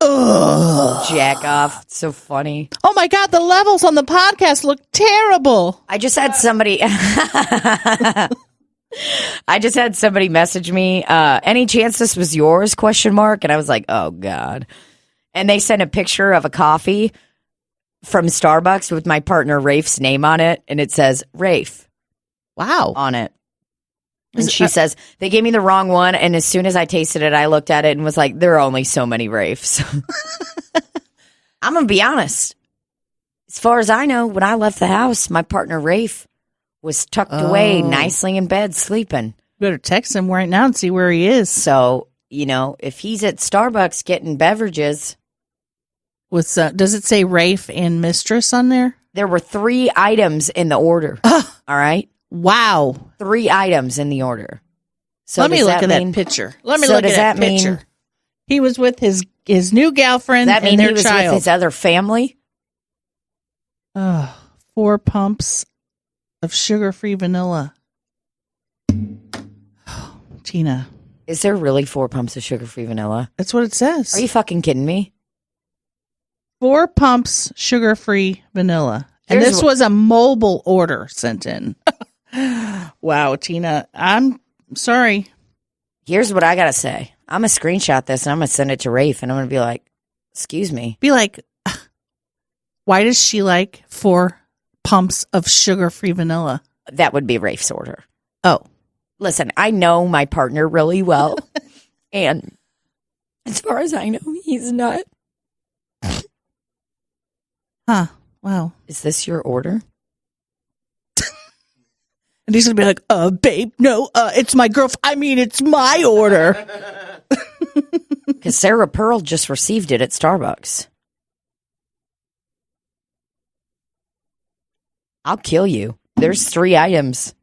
Ugh. Jack off. It's so funny. Oh my God, the levels on the podcast look terrible. I just had somebody message me, any chance this was yours, ? And I was like, oh God. And they sent a picture of a coffee from Starbucks with my partner Rafe's name on it, and it says Rafe Wow. on it. And she says, they gave me the wrong one, and as soon as I tasted it, I looked at it and was like, there are only so many Rafes. I'm going to be honest. As far as I know, when I left the house, my partner Rafe was tucked away nicely in bed sleeping. Better text him right now and see where he is. So, if he's at Starbucks getting beverages. Does it say Rafe and Mistress on there? There were 3 items in the order. All right? Wow. 3 items in the order. So Let me look at that picture. Let me so look does at that that picture. mean- He was with his new girlfriend Does that mean and their he was child. with his other family? 4 pumps of sugar-free vanilla. Tina, Is there really 4 pumps of sugar-free vanilla? that's what it says. Are you fucking kidding me? 4 pumps sugar-free vanilla. And Here's this was a mobile order sent in. Wow, Tina, I'm sorry. Here's what I got to say. I'm going to screenshot this and I'm going to send it to Rafe and I'm going to be like, excuse me. Be like, why does she like 4 pumps of sugar-free vanilla? That would be Rafe's order. Oh. Listen, I know my partner really well. And as far as I know, he's not. Huh. Wow. Is this your order? And he's going to be like, babe, no, it's my girlfriend. I mean, it's my order. Because Sarah Pearl just received it at Starbucks. I'll kill you. There's 3 items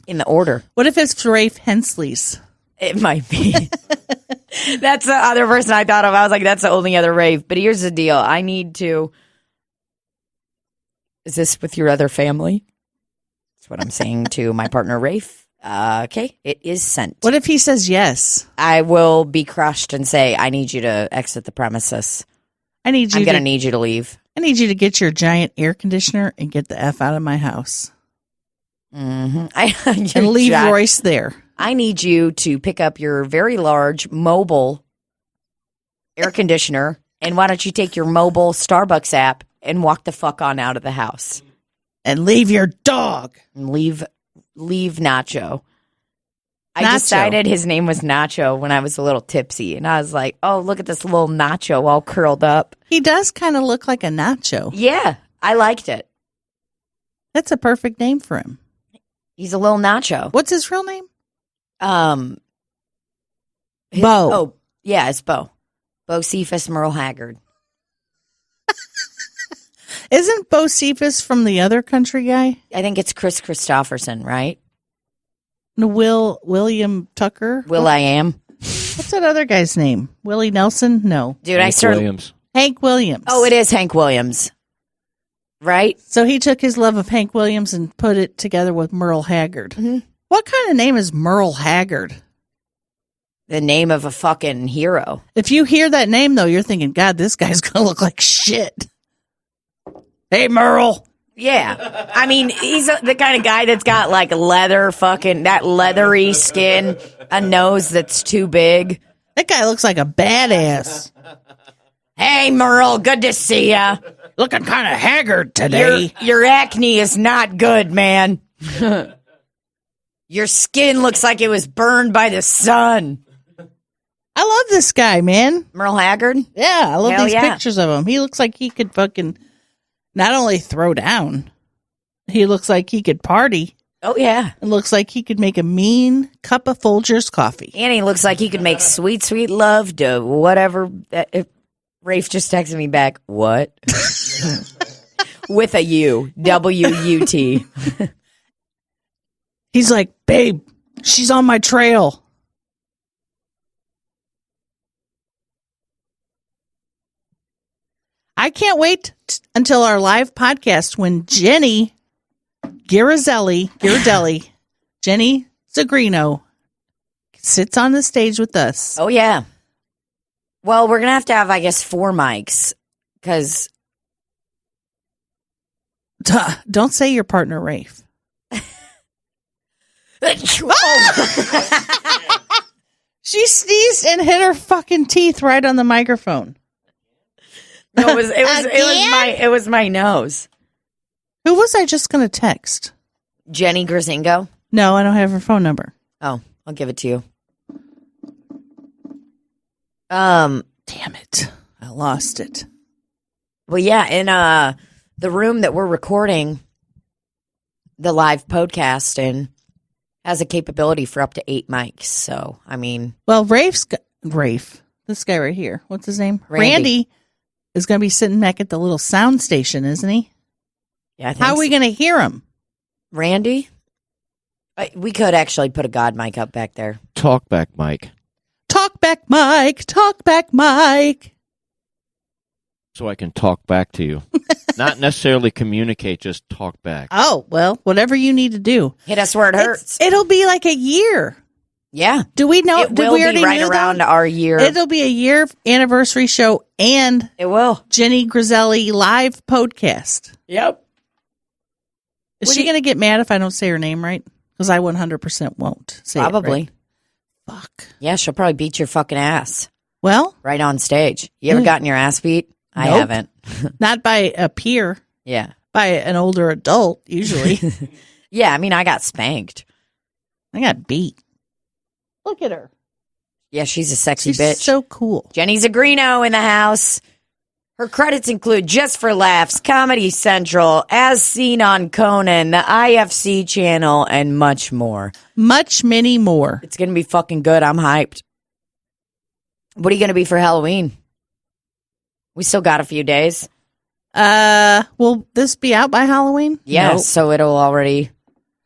in the order. What if it's Rafe Hensley's? It might be. That's the other person I thought of. I was like, that's the only other Rafe. But here's the deal. I need to. Is this with your other family? That's what I'm saying to my partner, Rafe. Okay, it is sent. What if he says yes? I will be crushed and say, I need you to exit the premises. I'm going to need you to leave. I need you to get your giant air conditioner and get the F out of my house. Mm-hmm. And leave Royce there. I need you to pick up your very large mobile air conditioner, and why don't you take your mobile Starbucks app and walk the fuck on out of the house. And leave your dog. And leave Nacho. I decided his name was Nacho when I was a little tipsy, and I was like, oh, look at this little Nacho all curled up. He does kind of look like a nacho. Yeah, I liked it. That's a perfect name for him. He's a little Nacho. What's his real name? Bo. Oh, yeah, it's Bo. Bo Cephas Merle Haggard. Isn't Bo Cephas from the other country guy? I think it's Chris Christopherson, right? No, William Tucker? I Am. What's that other guy's name? Willie Nelson? No. Dude, Hank Williams. Hank Williams. Oh, it is Hank Williams. Right? So he took his love of Hank Williams and put it together with Merle Haggard. Mm-hmm. What kind of name is Merle Haggard? The name of a fucking hero. If you hear that name, though, you're thinking, God, this guy's going to look like shit. Hey, Merle. Yeah. I mean, he's the kind of guy that's got like that leathery skin, a nose that's too big. That guy looks like a badass. Hey, Merle, good to see ya. Looking kind of haggard today. Your acne is not good, man. Your skin looks like it was burned by the sun. I love this guy, man. Merle Haggard? Yeah, I love Hell these yeah. pictures of him. He looks like he could fucking not only throw down, he looks like he could party. Oh, yeah. It looks like he could make a mean cup of Folgers coffee. And he looks like he could make sweet, sweet love to whatever. Rafe just texted me back, what? With a U. W-U-T. He's like, babe, she's on my trail. I can't wait until our live podcast when Jenny Ghirardelli, Jenny Zagrino, sits on the stage with us. Oh, yeah. Well, we're going to have, I guess, 4 mics because. Don't say your partner, Rafe. She sneezed and hit her fucking teeth right on the microphone. No, it was my nose. Who was I just going to text? Jenny Grzingo. No, I don't have her phone number. Oh, I'll give it to you. Damn it. I lost it. Well, yeah, in the room that we're recording the live podcast in has a capability for up to 8 mics. So, I mean. Well, Rafe, this guy right here, what's his name? Randy is going to be sitting back at the little sound station, isn't he? Yeah, I think How are we going to hear him? Randy? We could actually put a God mic up back there. Talk back, Mike. Talk back, Mike. Talk back, Mike. So I can talk back to you. Not necessarily communicate, just talk back. Oh, well, whatever you need to do. Hit us where it hurts. It'll be like a year. Yeah. Do we know? It will be right around our year. It'll be a year anniversary show and it will. Jenny Griselli live podcast. Yep. Is she going to get mad if I don't say her name right? Because I 100% won't say probably. It right. Fuck. Yeah, she'll probably beat your fucking ass. Well. Right on stage. You ever gotten your ass beat? I haven't. Not by a peer. Yeah. By an older adult, usually. Yeah, I mean, I got spanked. I got beat. Look at her. Yeah, she's a sexy She's bitch. So cool. Jenny's a greeno in the house. Her credits include Just for Laughs, Comedy Central, As Seen on Conan, the IFC channel, and much more. Many more. It's going to be fucking good. I'm hyped. What are you going to be for Halloween? We still got a few days. Will this be out by Halloween? Yeah, Nope. so it'll already.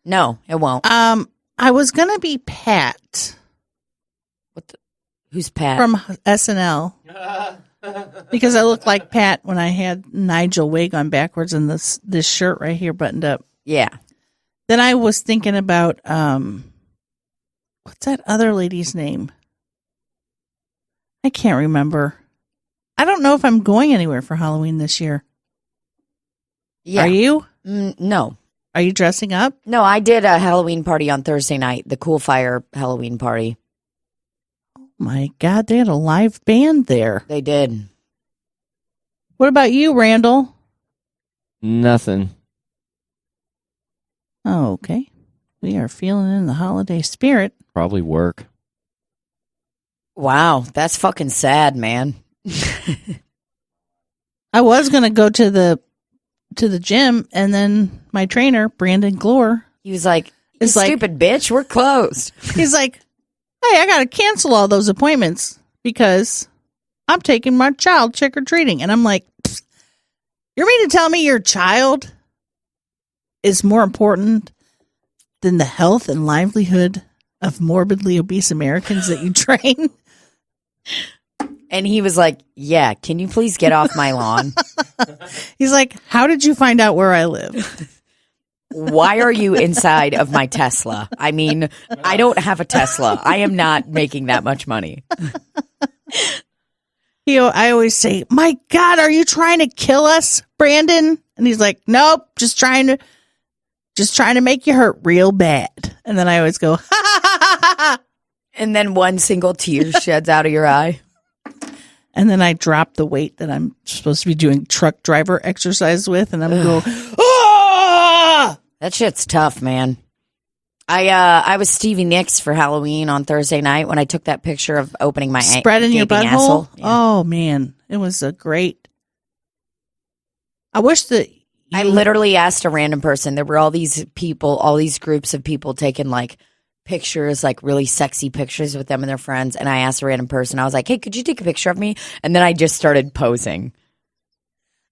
No, it won't. I was gonna be Pat. Who's Pat? From SNL. Because I look like Pat when I had Nigel wig on backwards and this shirt right here buttoned up. Yeah. Then I was thinking about what's that other lady's name? I can't remember. I don't know if I'm going anywhere for Halloween this year. Yeah. Are you? No. Are you dressing up? No, I did a Halloween party on Thursday night, the Cool Fire Halloween party. Oh my God, they had a live band there. They did. What about you, Randall? Nothing. Oh, okay. We are feeling in the holiday spirit. Probably work. Wow, that's fucking sad, man. I was going to go to the gym, and then my trainer, Brandon Glore, He was like, stupid bitch, we're closed. He's like, hey, I got to cancel all those appointments because I'm taking my child trick-or-treating. And I'm like, you mean to tell me your child is more important than the health and livelihood of morbidly obese Americans that you train? And he was like, yeah, can you please get off my lawn? He's like, how did you find out where I live? Why are you inside of my Tesla? I mean, I don't have a Tesla. I am not making that much money. I always say, my God, are you trying to kill us, Brandon? And he's like, nope, just trying to make you hurt real bad. And then I always go, ha ha ha ha ha. And then one single tear sheds out of your eye. And then I drop the weight that I'm supposed to be doing truck driver exercise with, and I'm going, ah! That shit's tough, man. I was Stevie Nicks for Halloween on Thursday night when I took that picture of opening my spreading your butthole. Asshole. Yeah. Oh man, it was a great. I wish that I literally asked a random person. There were all these people, all these groups of people taking like pictures, like really sexy pictures with them and their friends. And I asked a random person, I was like, hey, could you take a picture of me? And then I just started posing.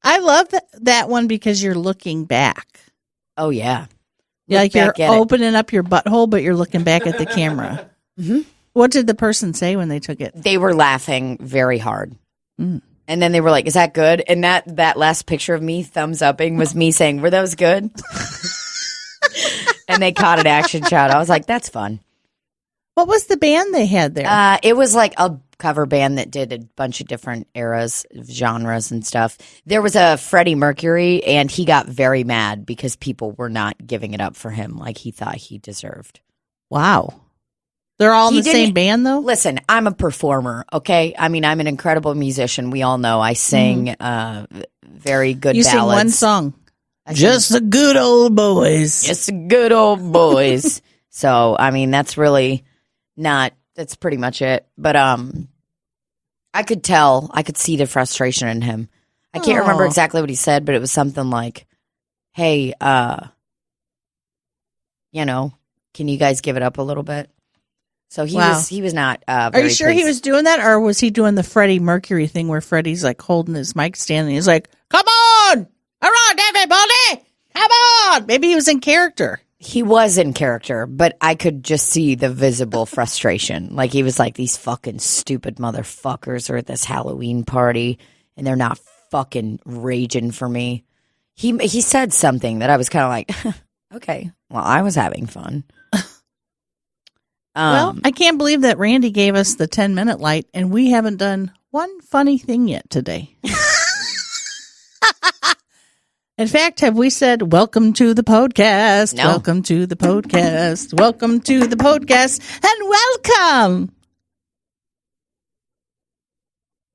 I love that one because you're looking back. Oh, yeah. Like you're opening up your butthole, but you're looking back at the camera. Mm-hmm. What did the person say when they took it? They were laughing very hard. Mm. And then they were like, is that good? And that last picture of me thumbs upping was me saying, were those good? And they caught an action shot. I was like, that's fun. What was the band they had there? It was like a cover band that did a bunch of different eras, genres and stuff. There was a Freddie Mercury, and he got very mad because people were not giving it up for him like he thought he deserved. Wow. They're all in the same band, though? Listen, I'm a performer, okay? I mean, I'm an incredible musician. We all know I sing very good You ballads. sing one song. Just the good old boys. Just the good old boys. So, I mean, that's really not, that's pretty much it. But I could see the frustration in him. I can't remember exactly what he said, but it was something like, hey, can you guys give it up a little bit? So he was not very Are you sure pleased. he was doing that, or was he doing the Freddie Mercury thing where Freddie's like holding his mic stand and he's like, come on, all right, everybody, come on. Maybe he was in character. He was in character, but I could just see the visible frustration. Like he was like, these fucking stupid motherfuckers are at this Halloween party and they're not fucking raging for me. He said something that I was kind of like, okay, well, I was having fun. Well, I can't believe that Randy gave us the 10-minute light and we haven't done one funny thing yet today. In fact, have we said, welcome to the podcast, No. welcome to the podcast, welcome to the podcast, and welcome.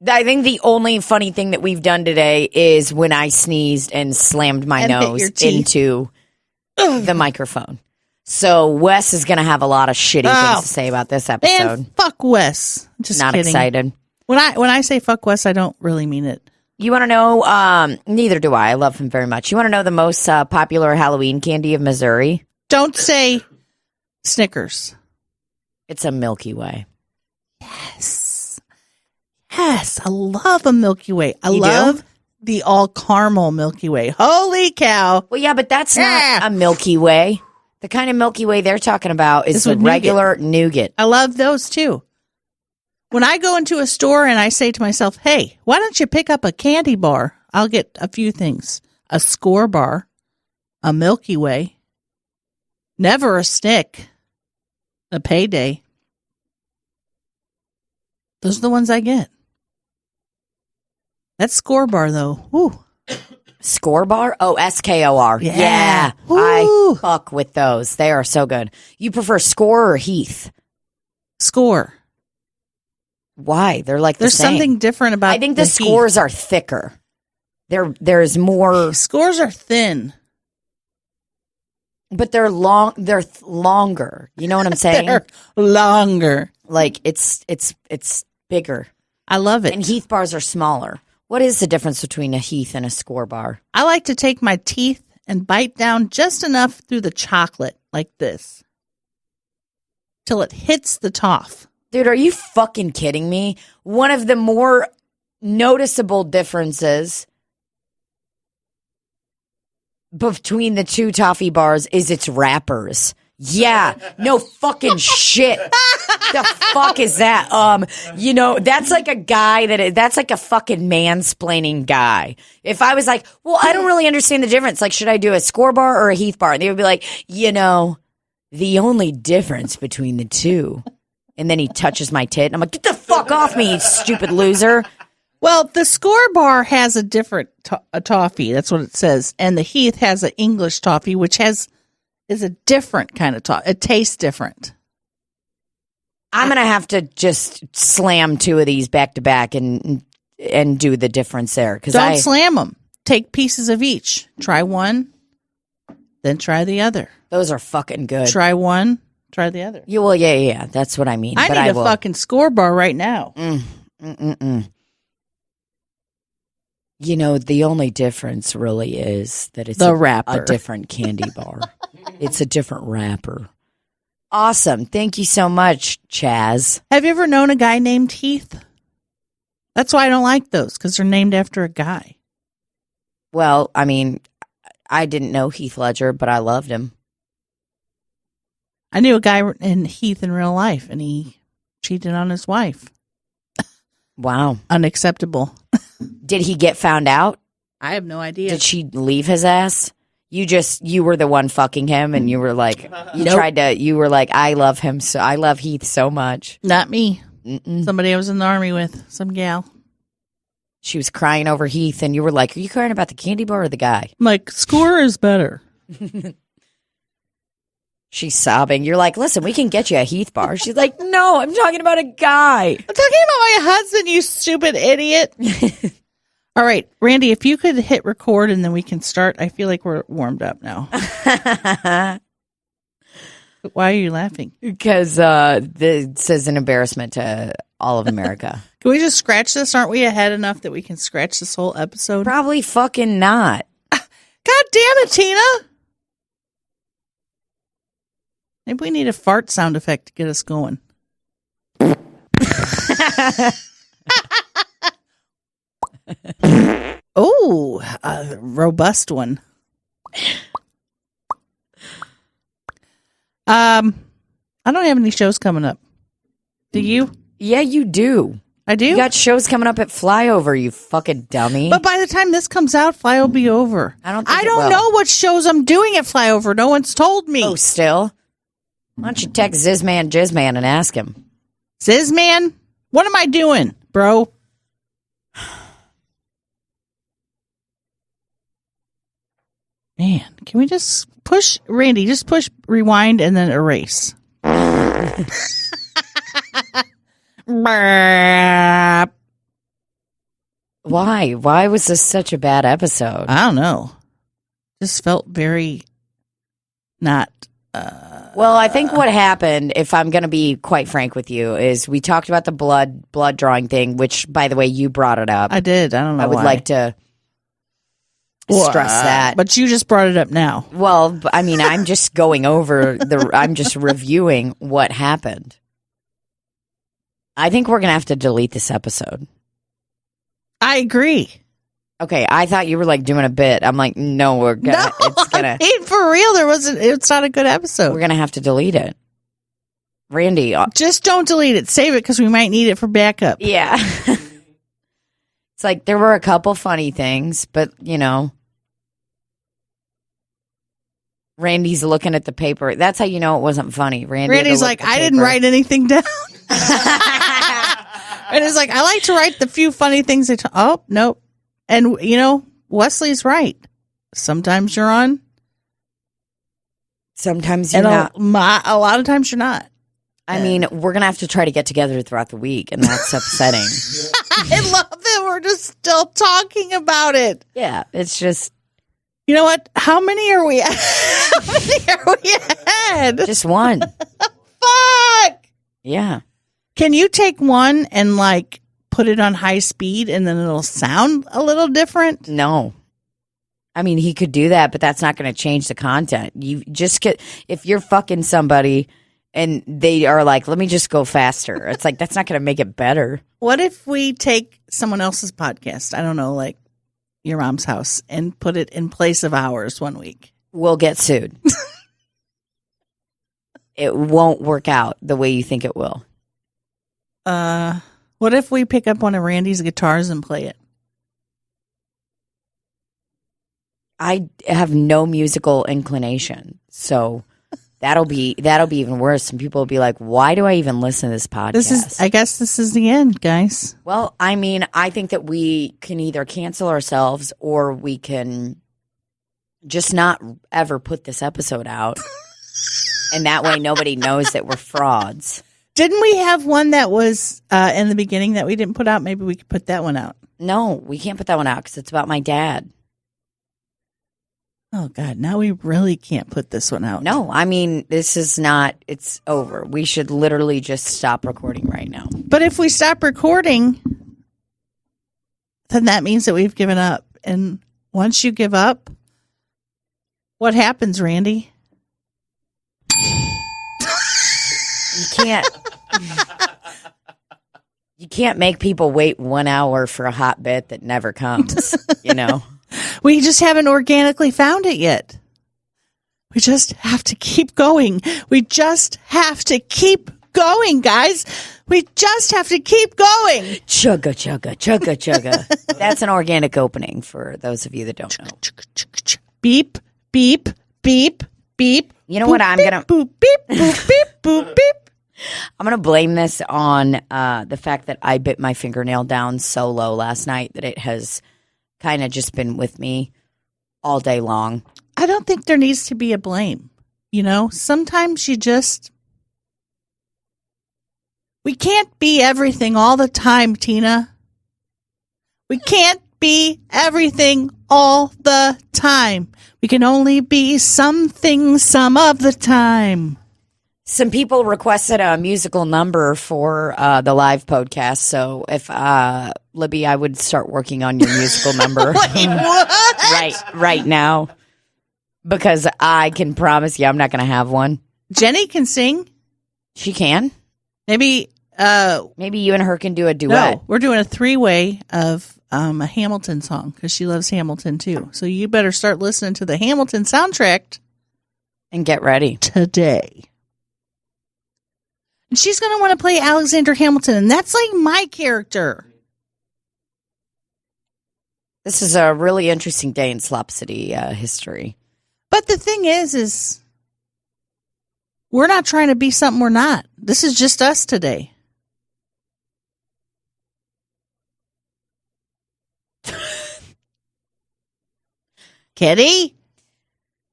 I think the only funny thing that we've done today is when I sneezed and slammed my And hit nose your teeth. into the microphone. So Wes is going to have a lot of shitty things to say about this episode. And fuck Wes. Just Not kidding. excited. When I say fuck Wes, I don't really mean it. You want to know? Neither do I. I love him very much. You want to know the most popular Halloween candy of Missouri? Don't say Snickers. It's a Milky Way. Yes. Yes, I love a Milky Way. I You love do? the all caramel Milky Way. Holy cow. Well, yeah, but that's Yeah. not a Milky Way. The kind of Milky Way they're talking about is It's the with nougat. regular nougat. I love those too. When I go into a store and I say to myself, hey, why don't you pick up a candy bar? I'll get a few things. A Score bar, a Milky Way, never a Snick, a Payday. Those are the ones I get. That Score bar, though, whoo. Score bar? Oh, SKOR. Yeah. Yeah. Woo. I fuck with those. They are so good. You prefer Score or Heath? Score. Why? They're like There's the same. something different about I think the Heath. scores are thicker. There's more, Scores are thin. but they're long. They're longer. You know what I'm saying? They're longer. Like it's bigger. I love it. And Heath bars are smaller. What is the difference between a Heath and a Score bar? I like to take my teeth and bite down just enough through the chocolate, like this, till it hits the top. Dude, are you fucking kidding me? One of the more noticeable differences between the two toffee bars is its wrappers. Yeah, no fucking shit. The fuck is that? That's like a guy that's like a fucking mansplaining guy. If I was like, well, I don't really understand the difference. Like, should I do a Score bar or a Heath bar? And they would be like, the only difference between the two. And then he touches my tit. And I'm like, get the fuck off me, you stupid loser. Well, the Score bar has a different a toffee. That's what it says. And the Heath has an English toffee, which is a different kind of toffee. It tastes different. I'm going to have to just slam two of these back to back and do the difference there. Don't slam them. Take pieces of each. Try one, then try the other. Those are fucking good. Try one, try the other. Yeah. That's what I mean. I but need I a will. fucking Score bar right now. The only difference really is that it's The wrapper. a different candy bar. It's a different wrapper. Awesome. Thank you so much, Chaz. Have you ever known a guy named Heath? That's why I don't like those, because they're named after a guy. Well, I mean, I didn't know Heath Ledger, but I loved him. I knew a guy in Heath in real life, and he cheated on his wife. Wow. Unacceptable. Did he get found out? I have no idea. Did she leave his ass? You were the one fucking him, and you were like, you Nope. were like, I love him, so I love Heath so much. Not me. Somebody I was in the army with, some gal. She was crying over Heath, and you were like, are you crying about the candy bar or the guy? I'm like, Score is better. She's sobbing. You're like, listen, we can get you a Heath bar. She's like, no, I'm talking about a guy. I'm talking about my husband, you stupid idiot. All right, Randy, if you could hit record and then we can start. I feel like we're warmed up now. Why are you laughing? Because this is an embarrassment to all of America. Can we just scratch this? Aren't we ahead enough that we can scratch this whole episode? Probably fucking not. God damn it, Tina. Maybe we need a fart sound effect to get us going. Oh, a robust one. I don't have any shows coming up. Do you? Yeah, you do. I do? You got shows coming up at Flyover, you fucking dummy. But by the time this comes out, Fly will be over. I don't think I it don't will. know what shows I'm doing at Flyover. No one's told me. Oh, still? Why don't you text Zizman Jizzman and ask him? Zizman? What am I doing, bro? Man, can we just push, Randy, just push rewind and then erase. Why? Why was this such a bad episode? I don't know. Just felt very not. Well, I think what happened, if I'm going to be quite frank with you, is we talked about the blood drawing thing, which, by the way, you brought it up. I did. I don't know. I would why. like to stress that. But you just brought it up now. Well, I mean, I'm just going over I'm just reviewing what happened. I think we're going to have to delete this episode. I agree. Okay, I thought you were like doing a bit. I'm like, no, we're gonna. No, It's gonna. I mean, for real, it's not a good episode. We're gonna have to delete it, Randy. Just don't delete it. Save it because we might need it for backup. Yeah. It's like there were a couple funny things, but you know, Randy's looking at the paper. That's how you know it wasn't funny. Randy's like, I didn't write anything down. Randy's like, I like to write the few funny things. Oh, nope. And, you know, Wesley's right. Sometimes you're on. Sometimes you're and not. A lot of times you're not. I mean, we're going to have to try to get together throughout the week, and that's upsetting. I love that we're just still talking about it. Yeah, it's just. You know what? How many are we at? How many are we ahead? Just one. Fuck! Yeah. Can you take one and, like, put it on high speed and then it'll sound a little different? No. I mean, he could do that, but that's not going to change the content. You just get, if you're fucking somebody and they are like, let me just go faster. It's like, that's not going to make it better. What if we take someone else's podcast? I don't know, like your mom's house, and put it in place of ours one week. We'll get sued. It won't work out the way you think it will. What if we pick up one of Randy's guitars and play it? I have no musical inclination, so that'll be even worse. Some people will be like, "Why do I even listen to this podcast?" I guess this is the end, guys. Well, I mean, I think that we can either cancel ourselves or we can just not ever put this episode out, and that way nobody knows that we're frauds. Didn't we have one that was in the beginning that we didn't put out? Maybe we could put that one out. No, we can't put that one out because it's about my dad. Oh, God. Now we really can't put this one out. No, I mean, this is not, it's over. We should literally just stop recording right now. But if we stop recording, then that means that we've given up. And once you give up, what happens, Randy? You can't make people wait 1 hour for a hot bit that never comes, you know? We just haven't organically found it yet. We just have to keep going. We just have to keep going, guys. We just have to keep going. Chugga, chugga, chugga, chugga. That's an organic opening for those of you that don't know. Beep, beep, beep, beep. You know what I'm going to... Boop, beep, boop, beep, boop, beep. I'm going to blame this on the fact that I bit my fingernail down so low last night that it has kind of just been with me all day long. I don't think there needs to be a blame. You know, sometimes we can't be everything all the time, Tina. We can't be everything all the time. We can only be something some of the time. Some people requested a musical number for the live podcast. So if Libbie, I would start working on your musical number. Wait, what? right now. Because I can promise you I'm not going to have one. Jenny can sing. She can. Maybe you and her can do a duet. No, we're doing a 3-way of a Hamilton song because she loves Hamilton too. So you better start listening to the Hamilton soundtrack and get ready today. And she's going to want to play Alexander Hamilton, and that's like my character. This is a really interesting day in Slop City history. But the thing is we're not trying to be something we're not. This is just us today. Kitty?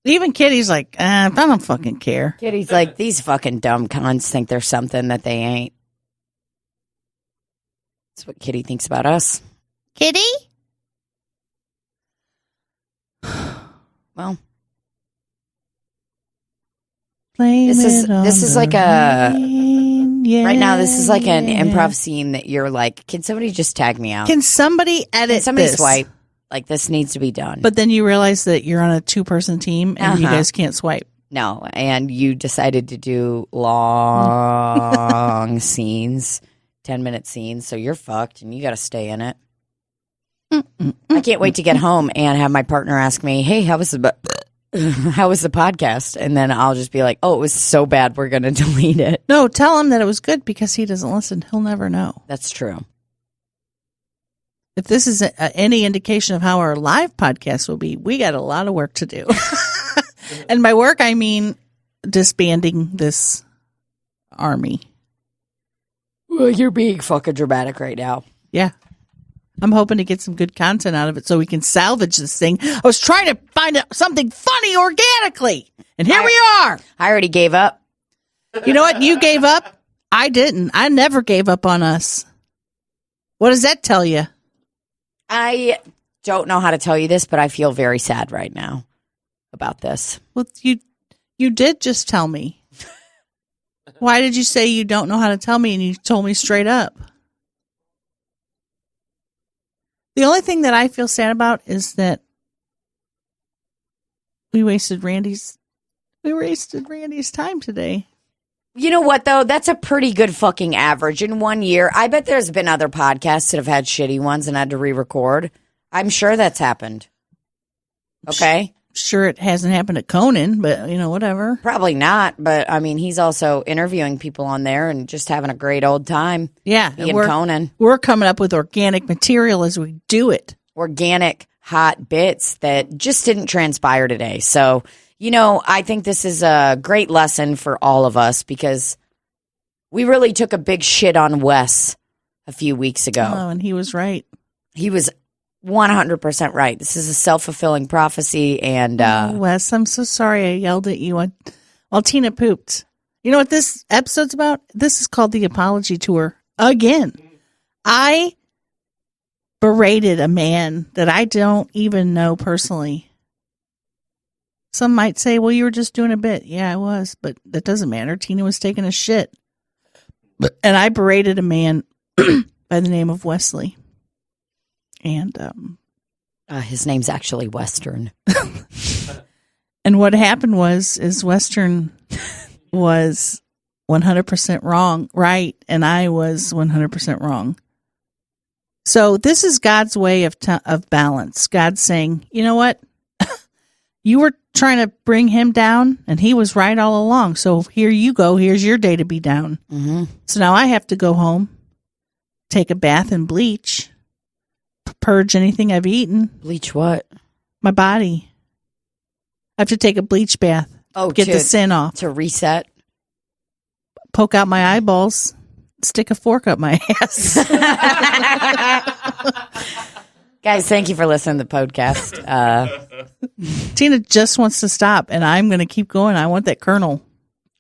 Even Kitty's like, I don't fucking care. Kitty's like, these fucking dumb cons think they're something that they ain't. That's what Kitty thinks about us. Kitty? Well, this is like a yeah. right now. This is like an improv scene that you're like, can somebody just tag me out? Can somebody edit? Can somebody this? swipe? Like this needs to be done. But then you realize that you're on a 2-person team and you guys can't swipe. No, and you decided to do long scenes, 10-minute scenes. So you're fucked, and you got to stay in it. I can't wait to get home and have my partner ask me, "Hey, how was the podcast?" And then I'll just be like, "Oh, it was so bad, we're going to delete it." No, tell him that it was good because he doesn't listen. He'll never know. That's true. If this is any indication of how our live podcast will be, we got a lot of work to do. And by work, I mean disbanding this army. Well, you're being fucking dramatic right now. Yeah. I'm hoping to get some good content out of it so we can salvage this thing. I was trying to find something funny organically, and here we are. I already gave up. You know what? You gave up. I didn't. I never gave up on us. What does that tell you? I don't know how to tell you this, but I feel very sad right now about this. Well, you did just tell me. Why did you say you don't know how to tell me and you told me straight up? The only thing that I feel sad about is that we wasted Randy's time today. You know what, though? That's a pretty good fucking average in 1 year. I bet there's been other podcasts that have had shitty ones and had to re-record. I'm sure that's happened. Okay? Sure it hasn't happened at Conan, but, whatever. Probably not, but, I mean, he's also interviewing people on there and just having a great old time. Yeah. Being Conan. We're coming up with organic material as we do it. Organic, hot bits that just didn't transpire today. So... I think this is a great lesson for all of us because we really took a big shit on Wes a few weeks ago. Oh, and he was right. He was 100% right. This is a self-fulfilling prophecy. And Wes, I'm so sorry I yelled at you while Tina pooped. You know what this episode's about? This is called the Apology Tour. Again, I berated a man that I don't even know personally. Some might say, well, you were just doing a bit. Yeah, I was, but that doesn't matter. Tina was taking a shit. And I berated a man by the name of Wesley. And his name's actually Western. And what happened is Western was 100% wrong, right? And I was 100% wrong. So this is God's way of balance. God's saying, you know what? You were trying to bring him down, and he was right all along. So here you go. Here's your day to be down. Mm-hmm. So now I have to go home, take a bath and bleach, purge anything I've eaten. Bleach what? My body. I have to take a bleach bath. Oh, get the sin off. To reset? poke out my eyeballs, stick a fork up my ass. Guys, thank you for listening to the podcast. Tina just wants to stop, and I'm going to keep going. I want that kernel.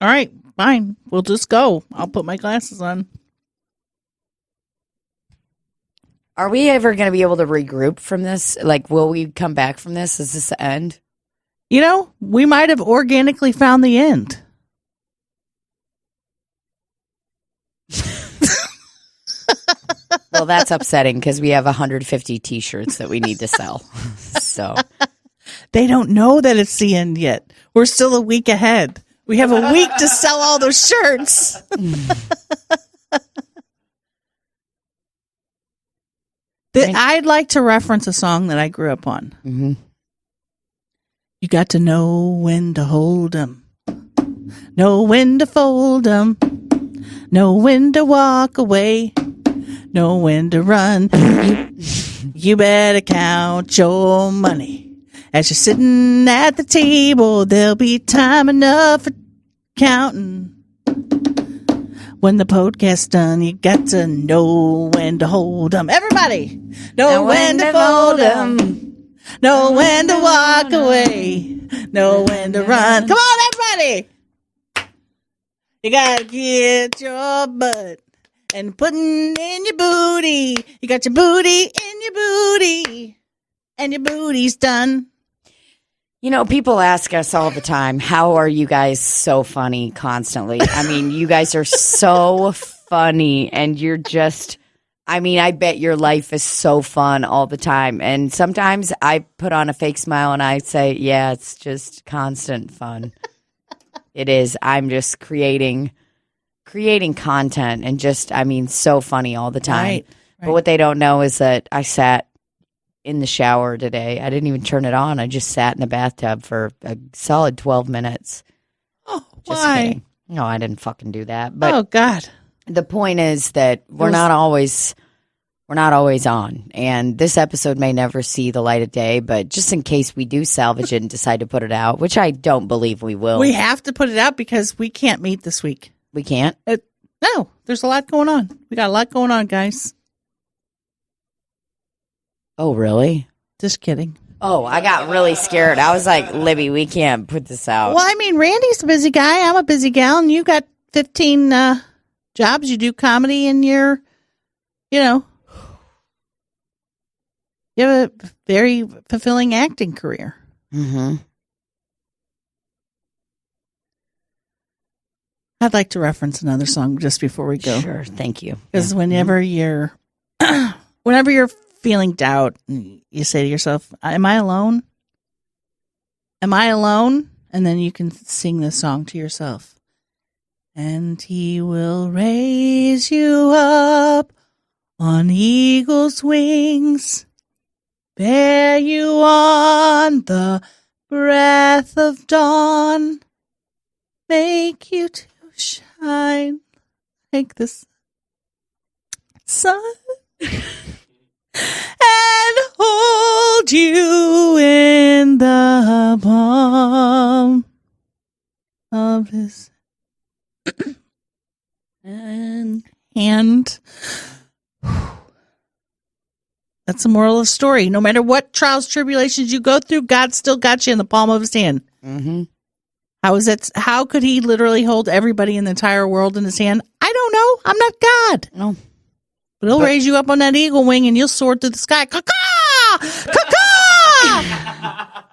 All right, fine. We'll just go. I'll put my glasses on. Are we ever going to be able to regroup from this? Like, will we come back from this? Is this the end? You know, we might have organically found the end. Well, that's upsetting because we have 150 T-shirts that we need to sell. So they don't know that it's the end yet. We're still a week ahead. We have a week to sell all those shirts. I'd like to reference a song that I grew up on. Mm-hmm. You got to know when to hold 'em, know when to fold 'em, know when to walk away, know when to run. You better count your money. As you're sitting at the table, there'll be time enough for counting. When the podcast's done, you got to know when to hold 'em. Everybody! Know when to fold 'em. Know when to walk away. Know when to run. Come on, everybody! You gotta get your butt and putting in your booty. You got your booty in your booty. And your booty's done. You know, people ask us all the time, how are you guys so funny constantly? I mean, you guys are so funny and you're just, I mean, I bet your life is so fun all the time. And sometimes I put on a fake smile and I say, yeah, it's just constant fun. It is. I'm just creating content and just, I mean, so funny all the time. Right. But what they don't know is that I sat in the shower today. I didn't even turn it on. I just sat in the bathtub for a solid 12 minutes. Oh, Just why? kidding. No, I didn't fucking do that. But Oh, God. the point is that we're not always on. And this episode may never see the light of day, but just in case we do salvage it and decide to put it out, which I don't believe we will. We have to put it out because we can't meet this week. We can't? No, there's a lot going on. We got a lot going on, guys. Oh, really? Just kidding. Oh, I got really scared. I was like, Libbie, we can't put this out. Well, I mean, Randy's a busy guy. I'm a busy gal, and you got 15 jobs. You do comedy, and you have a very fulfilling acting career. Mm-hmm. I'd like to reference another song just before we go. Sure, thank you. Because Yeah. whenever you're feeling doubt, you say to yourself, am I alone? Am I alone? And then you can sing this song to yourself. And he will raise you up on eagle's wings, bear you on the breath of dawn, make you to shine like the sun. And hold you in the palm of his hand. That's the moral of the story. No matter what trials, tribulations you go through, God still got you in the palm of his hand. Mm-hmm. How is that? How could he literally hold everybody in the entire world in his hand? I don't know. I'm not God. No. But he'll raise you up on that eagle wing and you'll soar through the sky. Caw-caw! Caw-caw!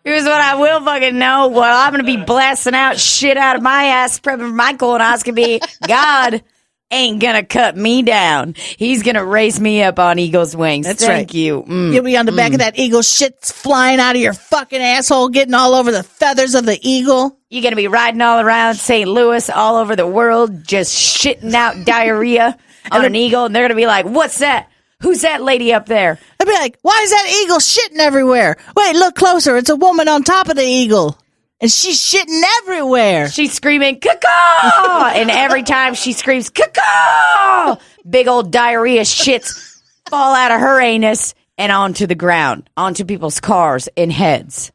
Here's what I will fucking know. Well, I'm going to be blasting out shit out of my ass, prepping for my colonoscopy. God ain't going to cut me down. He's going to raise me up on eagle's wings. That's Thank right. you. You'll be on the back of that eagle, shit's flying out of your fucking asshole, getting all over the feathers of the eagle. You're going to be riding all around St. Louis, all over the world, just shitting out diarrhea on an eagle. And they're going to be like, what's that? Who's that lady up there? I'd be like, why is that eagle shitting everywhere? Wait, look closer. It's a woman on top of the eagle. And she's shitting everywhere. She's screaming, caw! And every time she screams, caw! Big old diarrhea shits fall out of her anus and onto the ground, onto people's cars and heads.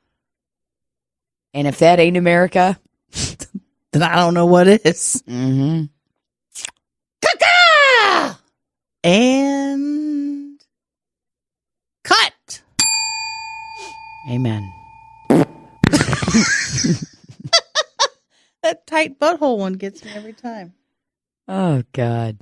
And if that ain't America, then I don't know what is. Mm-hmm. Caca! And cut. Amen. That tight butthole one gets me every time. Oh, God.